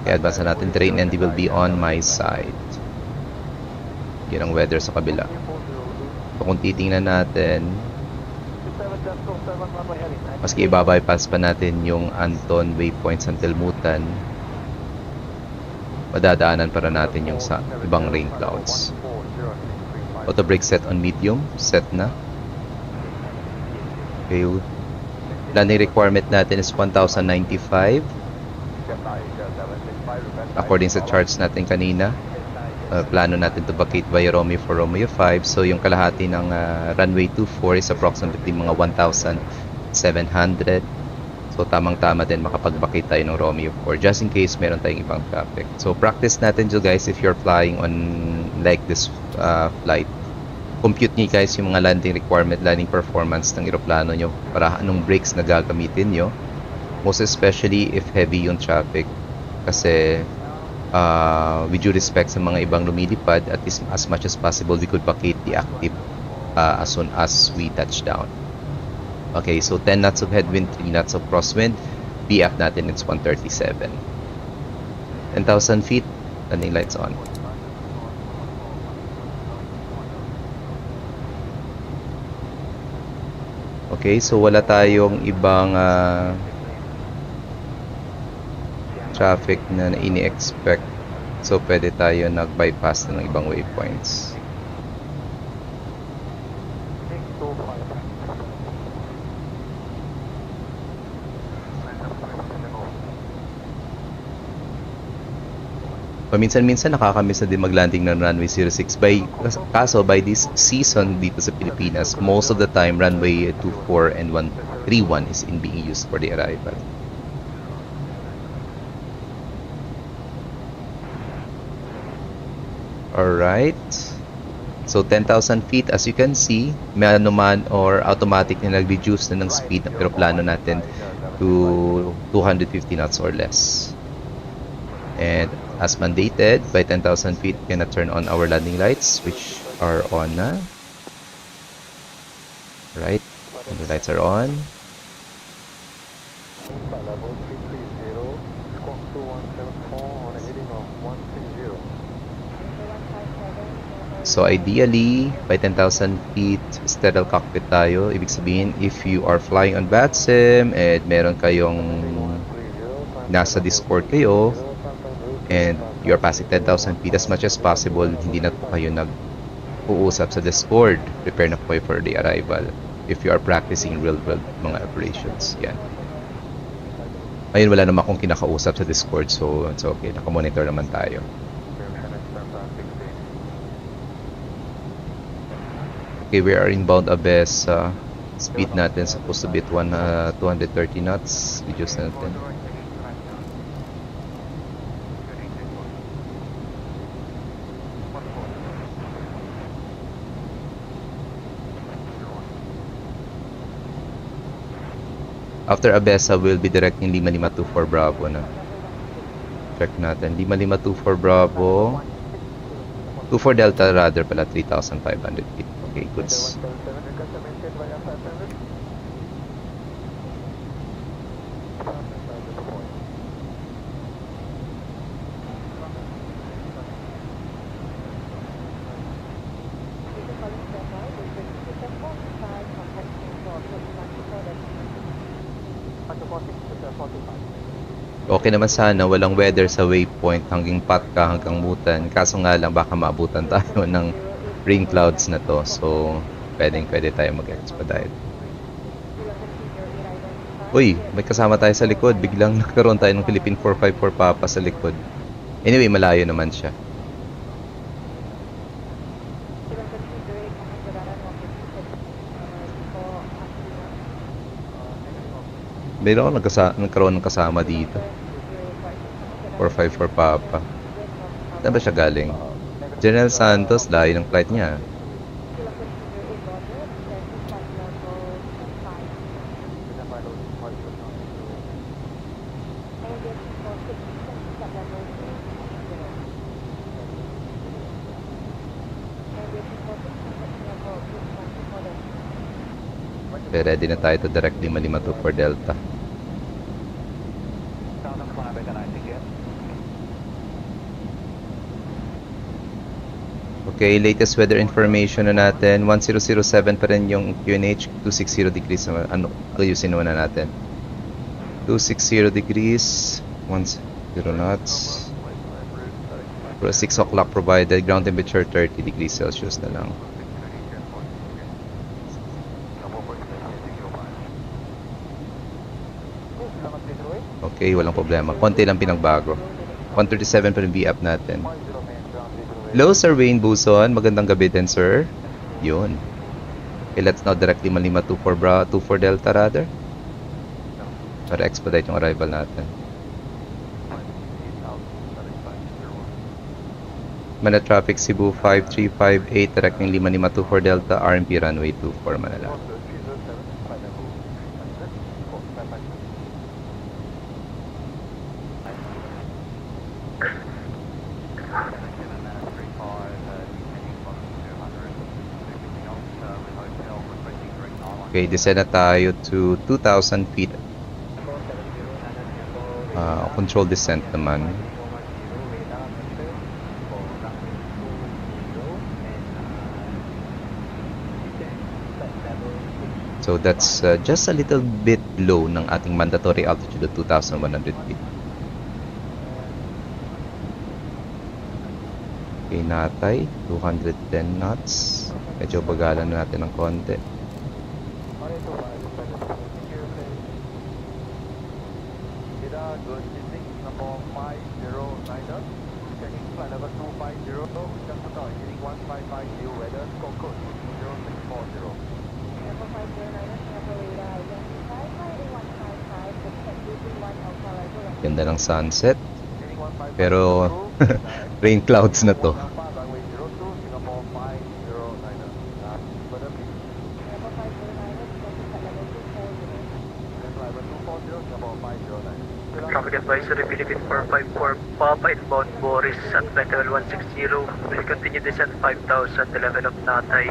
Kaya advance na natin terrain and it will be on my side. Yan ang weather sa kabila. So kung titingnan natin, maski i-bypass pa natin yung Anton waypoints until Mutan, madadaanan para natin yung sa ibang rain clouds. Auto brake set on medium, set na. Okay, landing requirement natin is 1,095 according sa charts natin kanina. Plano natin to vacate via Romeo for Romeo 5. So yung kalahati ng runway 24 is approximately mga 1,700. So tamang-tama din makapag-vacate tayo ng Romeo 4 just in case meron tayong ibang traffic. So practice natin dyan guys if you're flying on like this flight. Compute nyo guys yung mga landing requirement, landing performance ng eroplano nyo para anong brakes na gagamitin nyo. Most especially if heavy yung traffic. Kasi with due respect sa mga ibang lumilipad, at least as much as possible we could vacate the active as soon as we touch down. Okay, so 10 knots of headwind, 3 knots of crosswind. BF natin it's 137. 10,000 feet, landing lights on. Okay, so wala tayong ibang traffic na ini-expect. So pwede tayo nag-bypass na ng ibang waypoints. Paminsan-minsan nakakamiss na din mag-landing ng runway 06 kaso by this season dito sa Pilipinas, most of the time runway 24 and 131 is being used for the arrival. Alright. So 10,000 feet, as you can see, may anuman or automatic na nag-reduce na ng speed ng aeroplano natin to 250 knots or less. And as mandated, by 10,000 feet, we can turn on our landing lights, which are on na. Right, and the lights are on. So ideally, by 10,000 feet, sterile cockpit tayo. Ibig sabihin, if you are flying on Vatsim and meron kayong nasa Discord kayo and you are passing 10,000 feet, as much as possible, hindi na po kayo nag-uusap sa Discord. Prepare na po kayo for the arrival if you are practicing real-world mga operations. Yan. Ayun, wala naman akong kinakausap sa Discord, so it's okay. Nakamonitor naman tayo. Okay, we are inbound Abes. Speed natin supposed to be at 230 knots. Reduce natin. After Abesa, we'll be directing 5524 Bravo na. Check natin. 5524 Bravo. 24 Delta rather pala, 3,500 feet. Okay, goods. Okay naman sana, walang weather sa waypoint hanggang Patka, hanggang Mutan. Kaso nga lang, baka maabutan tayo ng rain clouds na to. So, pwede tayo mag-expedite. Uy, may kasama tayo sa likod. Biglang nagkaroon tayo ng Philippine 454 Papa sa likod. Anyway, malayo naman siya. Meron ako nagkaroon ng kasama dito. 454 Papa. Saan ba siya galing? General Santos, layo ng flight niya. Okay, ready na tayo to direct 552 Delta. Okay, latest weather information na natin. 1007 pa rin yung QNH. 260 degrees naman. Ano, ayusin naman na natin. 260 degrees. 10 knots. For 6 o'clock provided. Ground temperature 30 degrees Celsius na lang. Okay, walang problema. Konti lang pinagbago. 137 pa rin V-up natin. Hello, Sir Wayne Buson. Magandang gabi din, sir. Yun. Okay, let's now directly 2524 Delta rather. Para expedite yung arrival natin. Manila Traffic Cebu 5358 directing 5524 Delta RMP runway 24 Manila. Okay, descend na tayo to 2,000 feet. Control descent naman. So that's just a little bit low ng ating mandatory altitude of 2,100 feet. Okay, natay 210 knots. Medyo bagalan na natin ng konti. Ganda ng sunset. Pero rain clouds na to. Traffic advisory Philippine 454 Papa inbound Boris at flight level 160. Will continue descent 5,000 the level of Natay.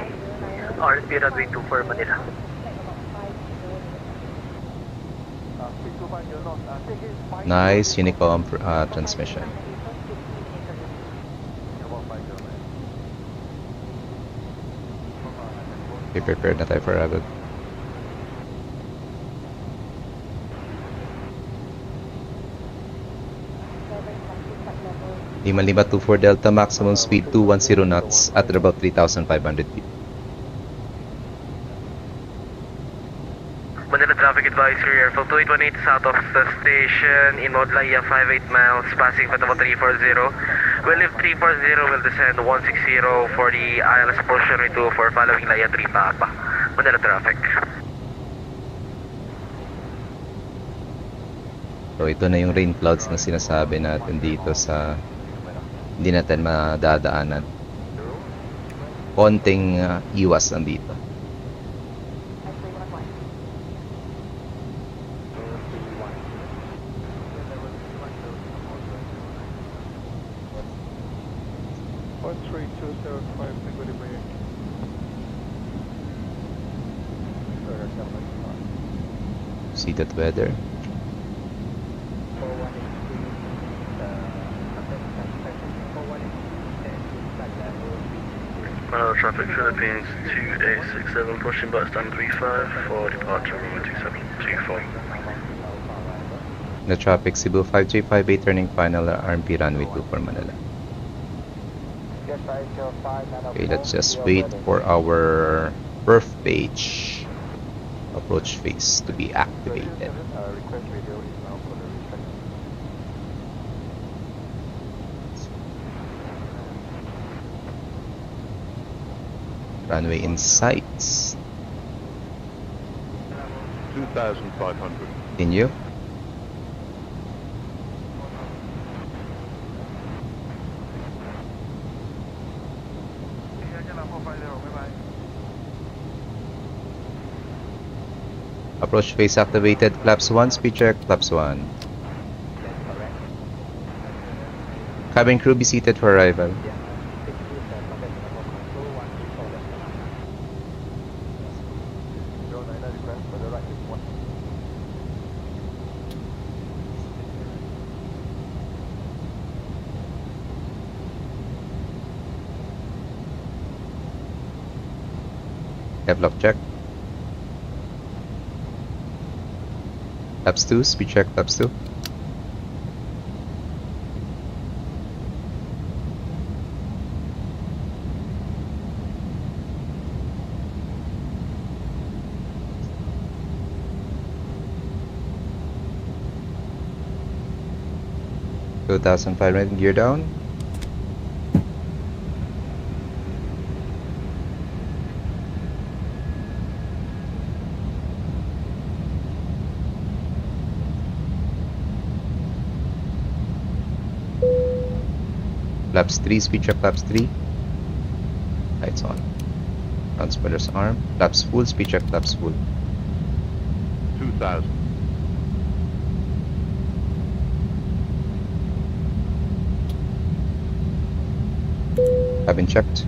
RP runway 24 Manila. Nice Unicom transmission. Okay, prepared na tayo for agad. Lima 24 Delta, maximum speed 210 knots at about 3,500 feet. Manila Traffic Advisory Airfield 2818 south of the station, inbound Laya 58 miles, passing Fatama 340. Will lift 340, will descend 160 for the ILS portion with 24 following Laya 3 Papa. Manila Traffic. So ito na yung rain clouds na sinasabi natin dito sa hindi natin madadaanan. Konting iwas nandito. See that weather? Traffic Philippines 2867 pushing back stand 35 for departure runway 2724. The traffic Cebu 5358 turning final RMP runway 24 Manila. Okay, let's just wait for our perf page approach phase to be activated. Runway in sights. 2,500. Continue. Approach phase activated. Flaps 1, speed check. Flaps 1. Cabin crew be seated for arrival. Lock check. Flaps 2, speed check. Flaps 2. $2,500 gear down. Flaps 3, speed check. Flaps 3. Lights on. Transporter's arm. Flaps full, speed check. Flaps full. 2,000. Cabin checked.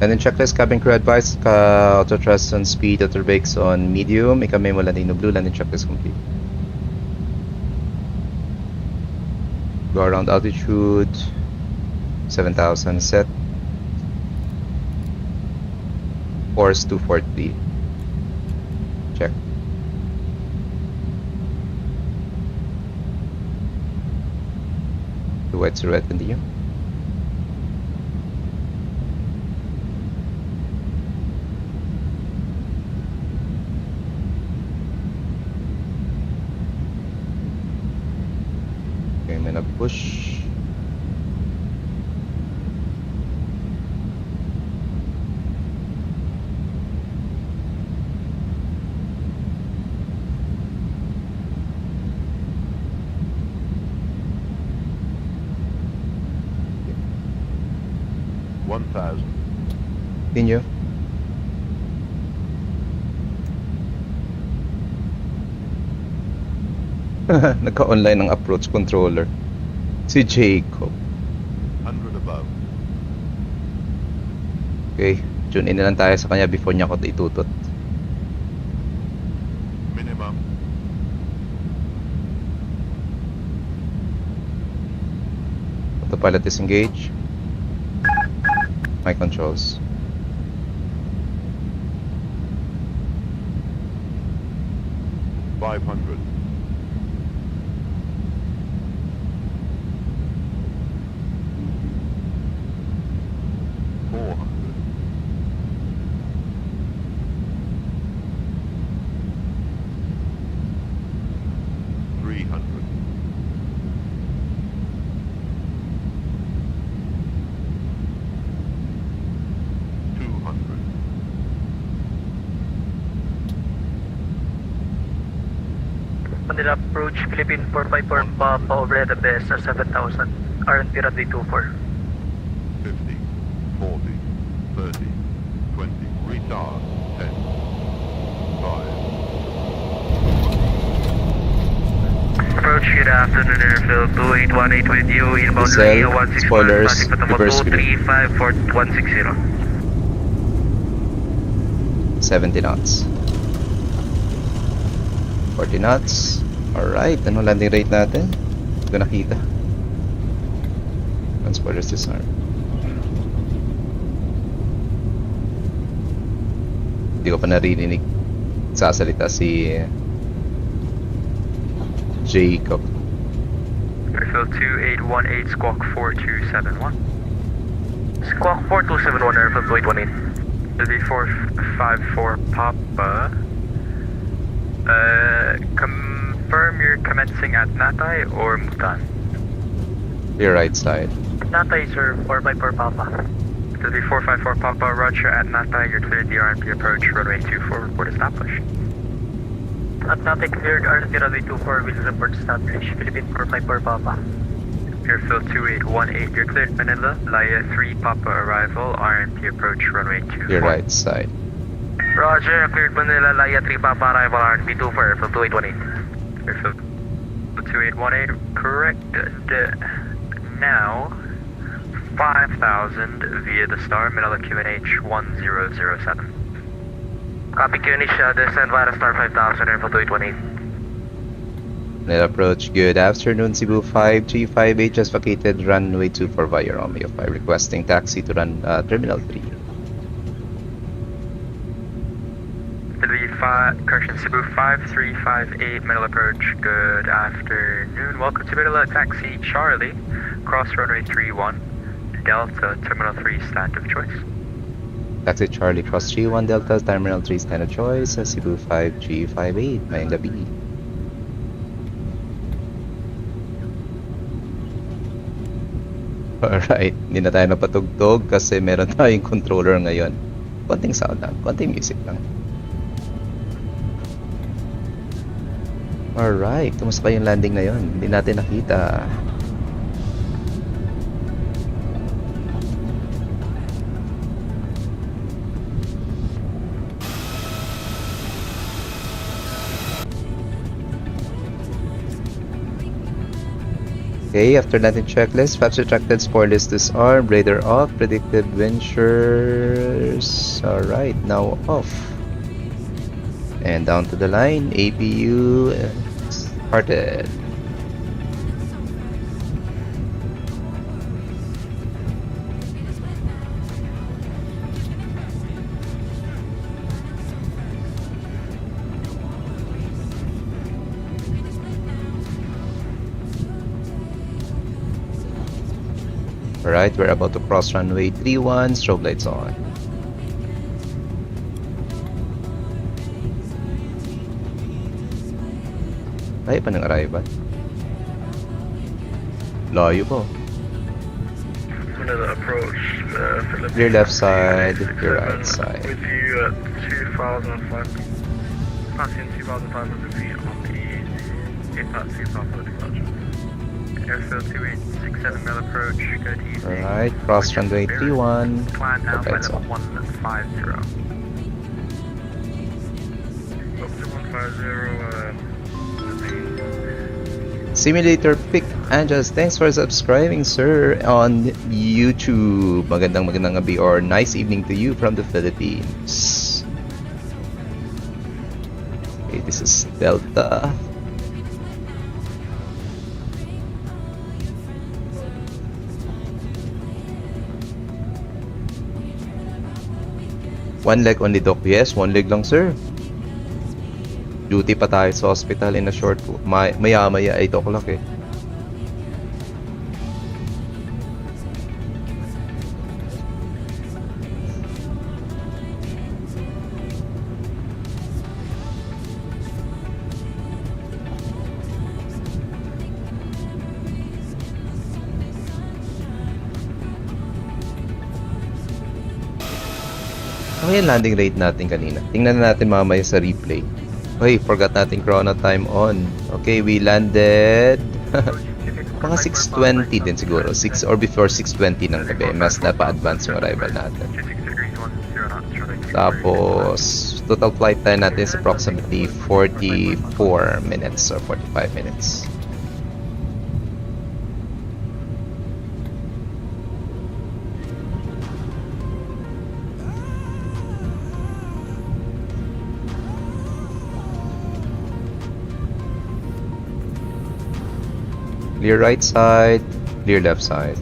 And then checklist, cabin crew advice, auto thrust on speed, auto brakes on medium, ikame mo landing no blue, landing checklist complete. Go around altitude, 7,000 set. Force 240. Check. The white silhouette continue. Okay, I'm gonna push. Continue. Nagka-online ng approach controller. Si Jacob. 100 above. Okay, tune in na lang tayo sa kanya before niya ako itutot. Minimum. Autopilot is engaged. My controls. $500. 400. 300. Manila approach, Philippine 454 Papa, overhead the best, 7,000. RNP runway 24. 50, 40, 30, 20, retard, 10, 5. Approach, good afternoon, airfield 2818 with you, inbound Cell, Leo 161, spoilers, passing Patamo reverse speed. 235 for 160. 70 knots. 40 knots. Alright, ano landing rate natin? Hindi ko nakita. Transporters disarm. Hindi ko pa naririnig sasalita si Jacob. Airfield 2818, squawk 4271. Squawk 4271, airfield 2818. It'll be 454 Papa. Confirm you're commencing at Natay or Mutan? Your right side. Natay, sir, 454 Papa. It'll be 454 Papa, roger at Natay, you're cleared the RMP approach, runway 24, report established. At Natay cleared, RMP runway 24, will report established, Philippine 454 Papa. Airfield 2818, you're cleared Manila, Laya 3 Papa arrival, RMP approach, runway 24. Your right side. Roger, cleared Manila, Laya 3 Papa arrival, RNB 24, airfield 2818. Airfield 2818, correct. Now, 5,000 via the Star, Manila QNH 1007. Copy QNH, descend via Star 5000, airfield 2818. Net approach, good afternoon, Cebu 5358, just vacated runway 24 via Romeo 5, requesting taxi to run Terminal 3. Correction, Cebu 5358, Manila approach, good afternoon. Welcome to Manila, taxi Charlie, cross runway 31, Delta, Terminal 3, stand of choice. Taxi Charlie, cross 31 Delta, Terminal 3, stand of choice, Cebu 5358, mayang gabi. Alright, hindi na tayo napatugtog kasi meron tayong controller ngayon. Konting sound lang, konting music lang. Alright, kumusta yung landing ngayon? Hindi natin nakita. Okay, after landing checklist, flaps retracted, spoor list disarmed, radar off, predicted ventures. Alright, now off. And down to the line, APU started. Alright, we're about to cross runway 31, strobe lights on. Layo pa ng arrival. Layo po. Manila approach, Your left side, your right side. With you at 2,500, passing 2,500 feet on the 8.2 Papa departure. Airfield 2867 mil approach, good evening. Alright, cross runway 31. Climb now by Lights level on. 150. Up to 150, Simulator Pick Anjas, thanks for subscribing, sir, on YouTube. Magandang gabi or nice evening to you from the Philippines. Okay, this is Delta. One leg only, Doc. Yes, one leg lang, sir. Duty pa tayo sa hospital in a short maya-maya 8 o'clock eh. Ano yung landing rate natin kanina? Tingnan na natin mamaya sa replay. Okay, forgot natin chrono time on. Okay, we landed mga 6:20 din siguro. 6 or before 6:20 ng gabi. Mas napa-advance yung arrival natin. Tapos, total flight time natin is approximately 44 minutes or 45 minutes. Clear right side, clear left side.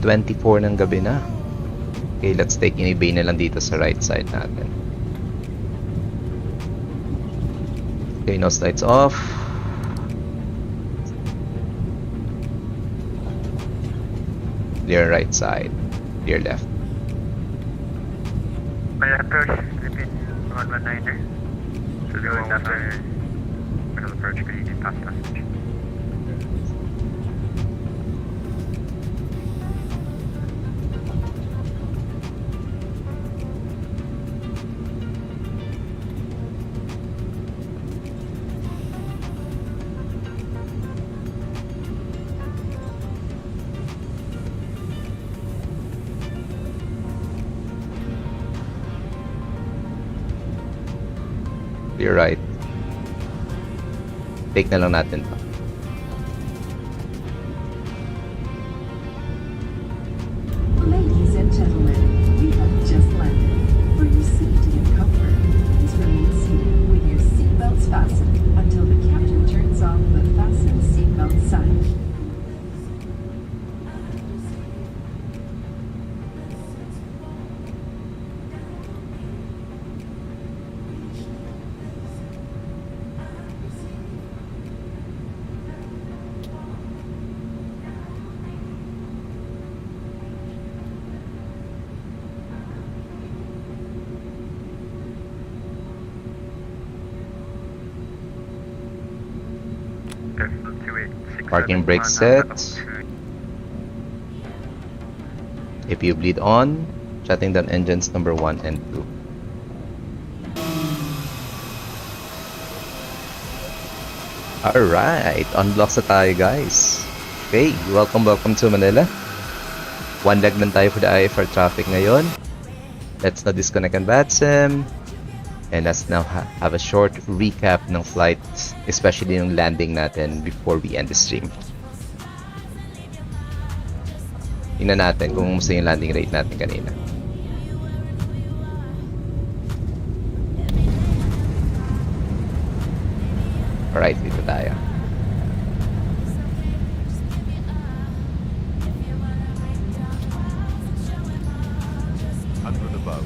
6:24 ng gabi na. Okay, let's take in bay na lang dito sa right side natin. Okay, nose lights off. Clear right side. Clear left. May approach Philippine 119er. So going after middle approach, could you pass message? Clear right. Take na lang natin to. Ladies and gentlemen, we have just landed. For your safety and comfort, please remain seated with your seatbelts fastened until the captain turns off the fasten seatbelt sign. Parking brake set. APU bleed on. Shutting down engines number 1 and 2. Alright, unblock na tayo guys. Okay, welcome to Manila. One leg lang tayo for the IFR traffic ngayon. Let's now disconnect ang Vatsim. And let's now have a short recap ng flight, especially yung landing natin before we end the stream. Tingnan natin kung musta yung landing rate natin kanina. Alright, dito tayo. Above.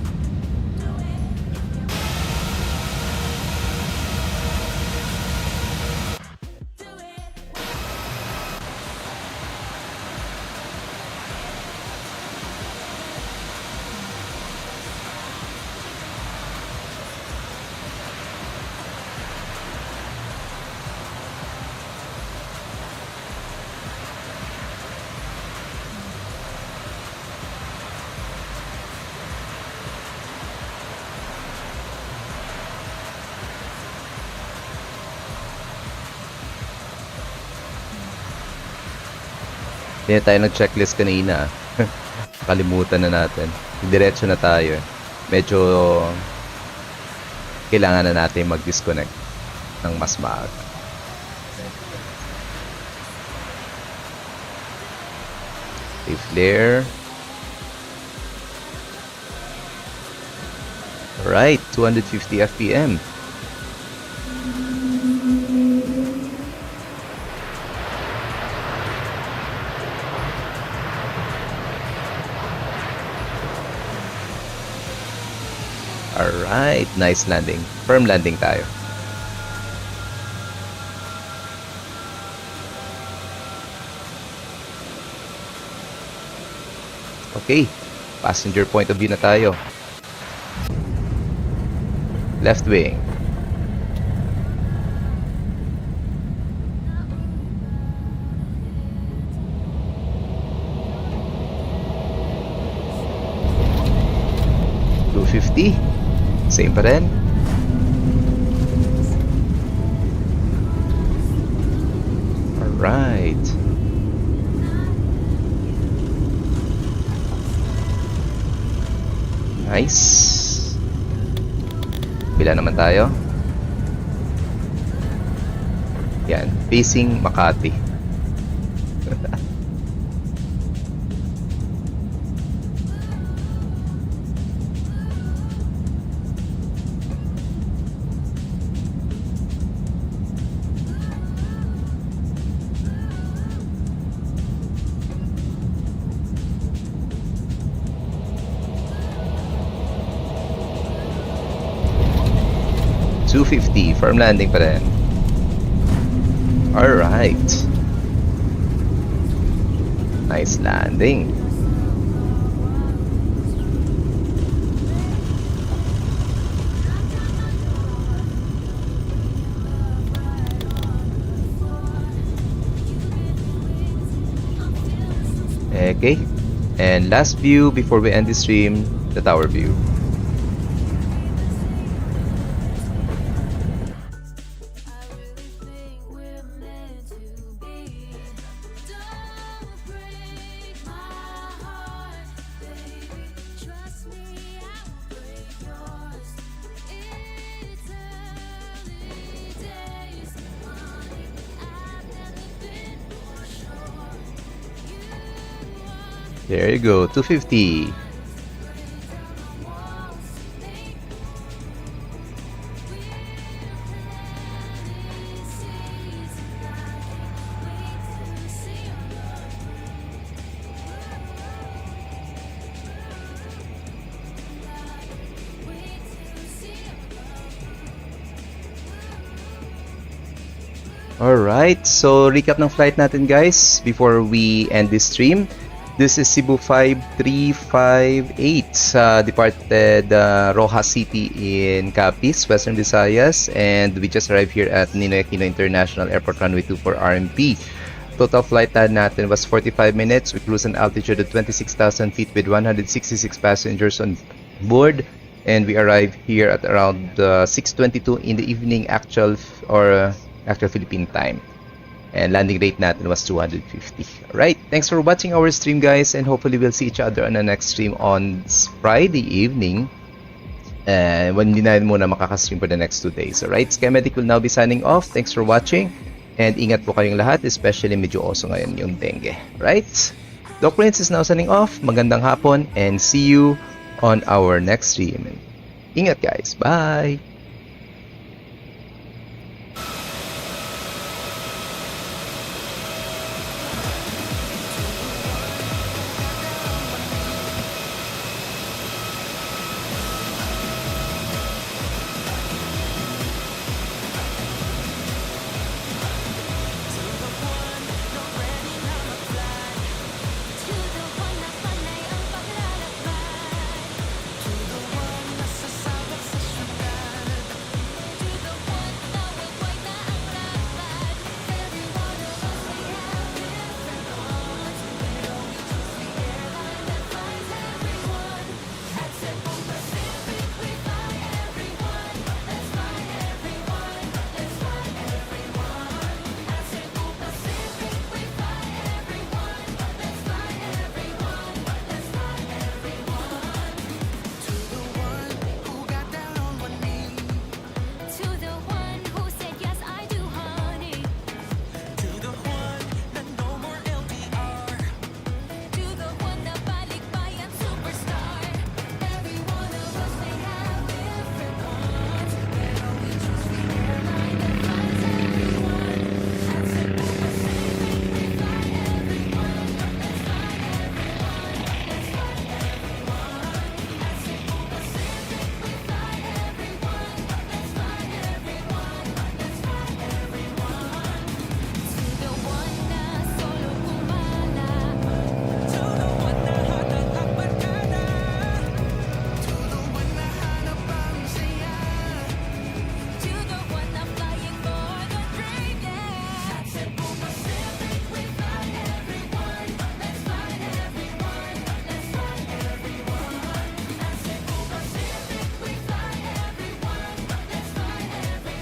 Hindi na tayo nag-checklist kanina. Kalimutan na natin. Diretso na tayo. Medyo kailangan na natin mag-disconnect ng mas maaga. Safe flare. Alright, 250 FPM. Alright, nice landing. Firm landing tayo. Okay, passenger point of view na tayo. Left wing. $250. Same pa rin. Alright. Nice. Bila naman tayo. Yan, facing Makati. 250. Firm landing pa rin. Alright. Nice landing. Okay. And last view before we end the stream, the tower view. There you go, 250. Alright, so recap ng flight natin guys before we end this stream. This is Cebu 5358 departed Rojas City in Capiz, Western Visayas, and we just arrived here at Ninoy Aquino International Airport runway 24 RMP. Total flight time natin was 45 minutes. We cruise an altitude of 26,000 feet with 166 passengers on board, and we arrived here at around 6:22 in the evening actual Philippine time. And landing rate natin was 250. Alright, thanks for watching our stream guys, and hopefully we'll see each other on the next stream on Friday evening. And when hindi na muna makakastream for the next 2 days. Alright, Schematic will now be signing off. Thanks for watching. And ingat po kayong lahat, especially medyo oso ngayon yung dengue. Right? Doc Prince is now signing off. Magandang hapon and see you on our next stream. Ingat guys. Bye!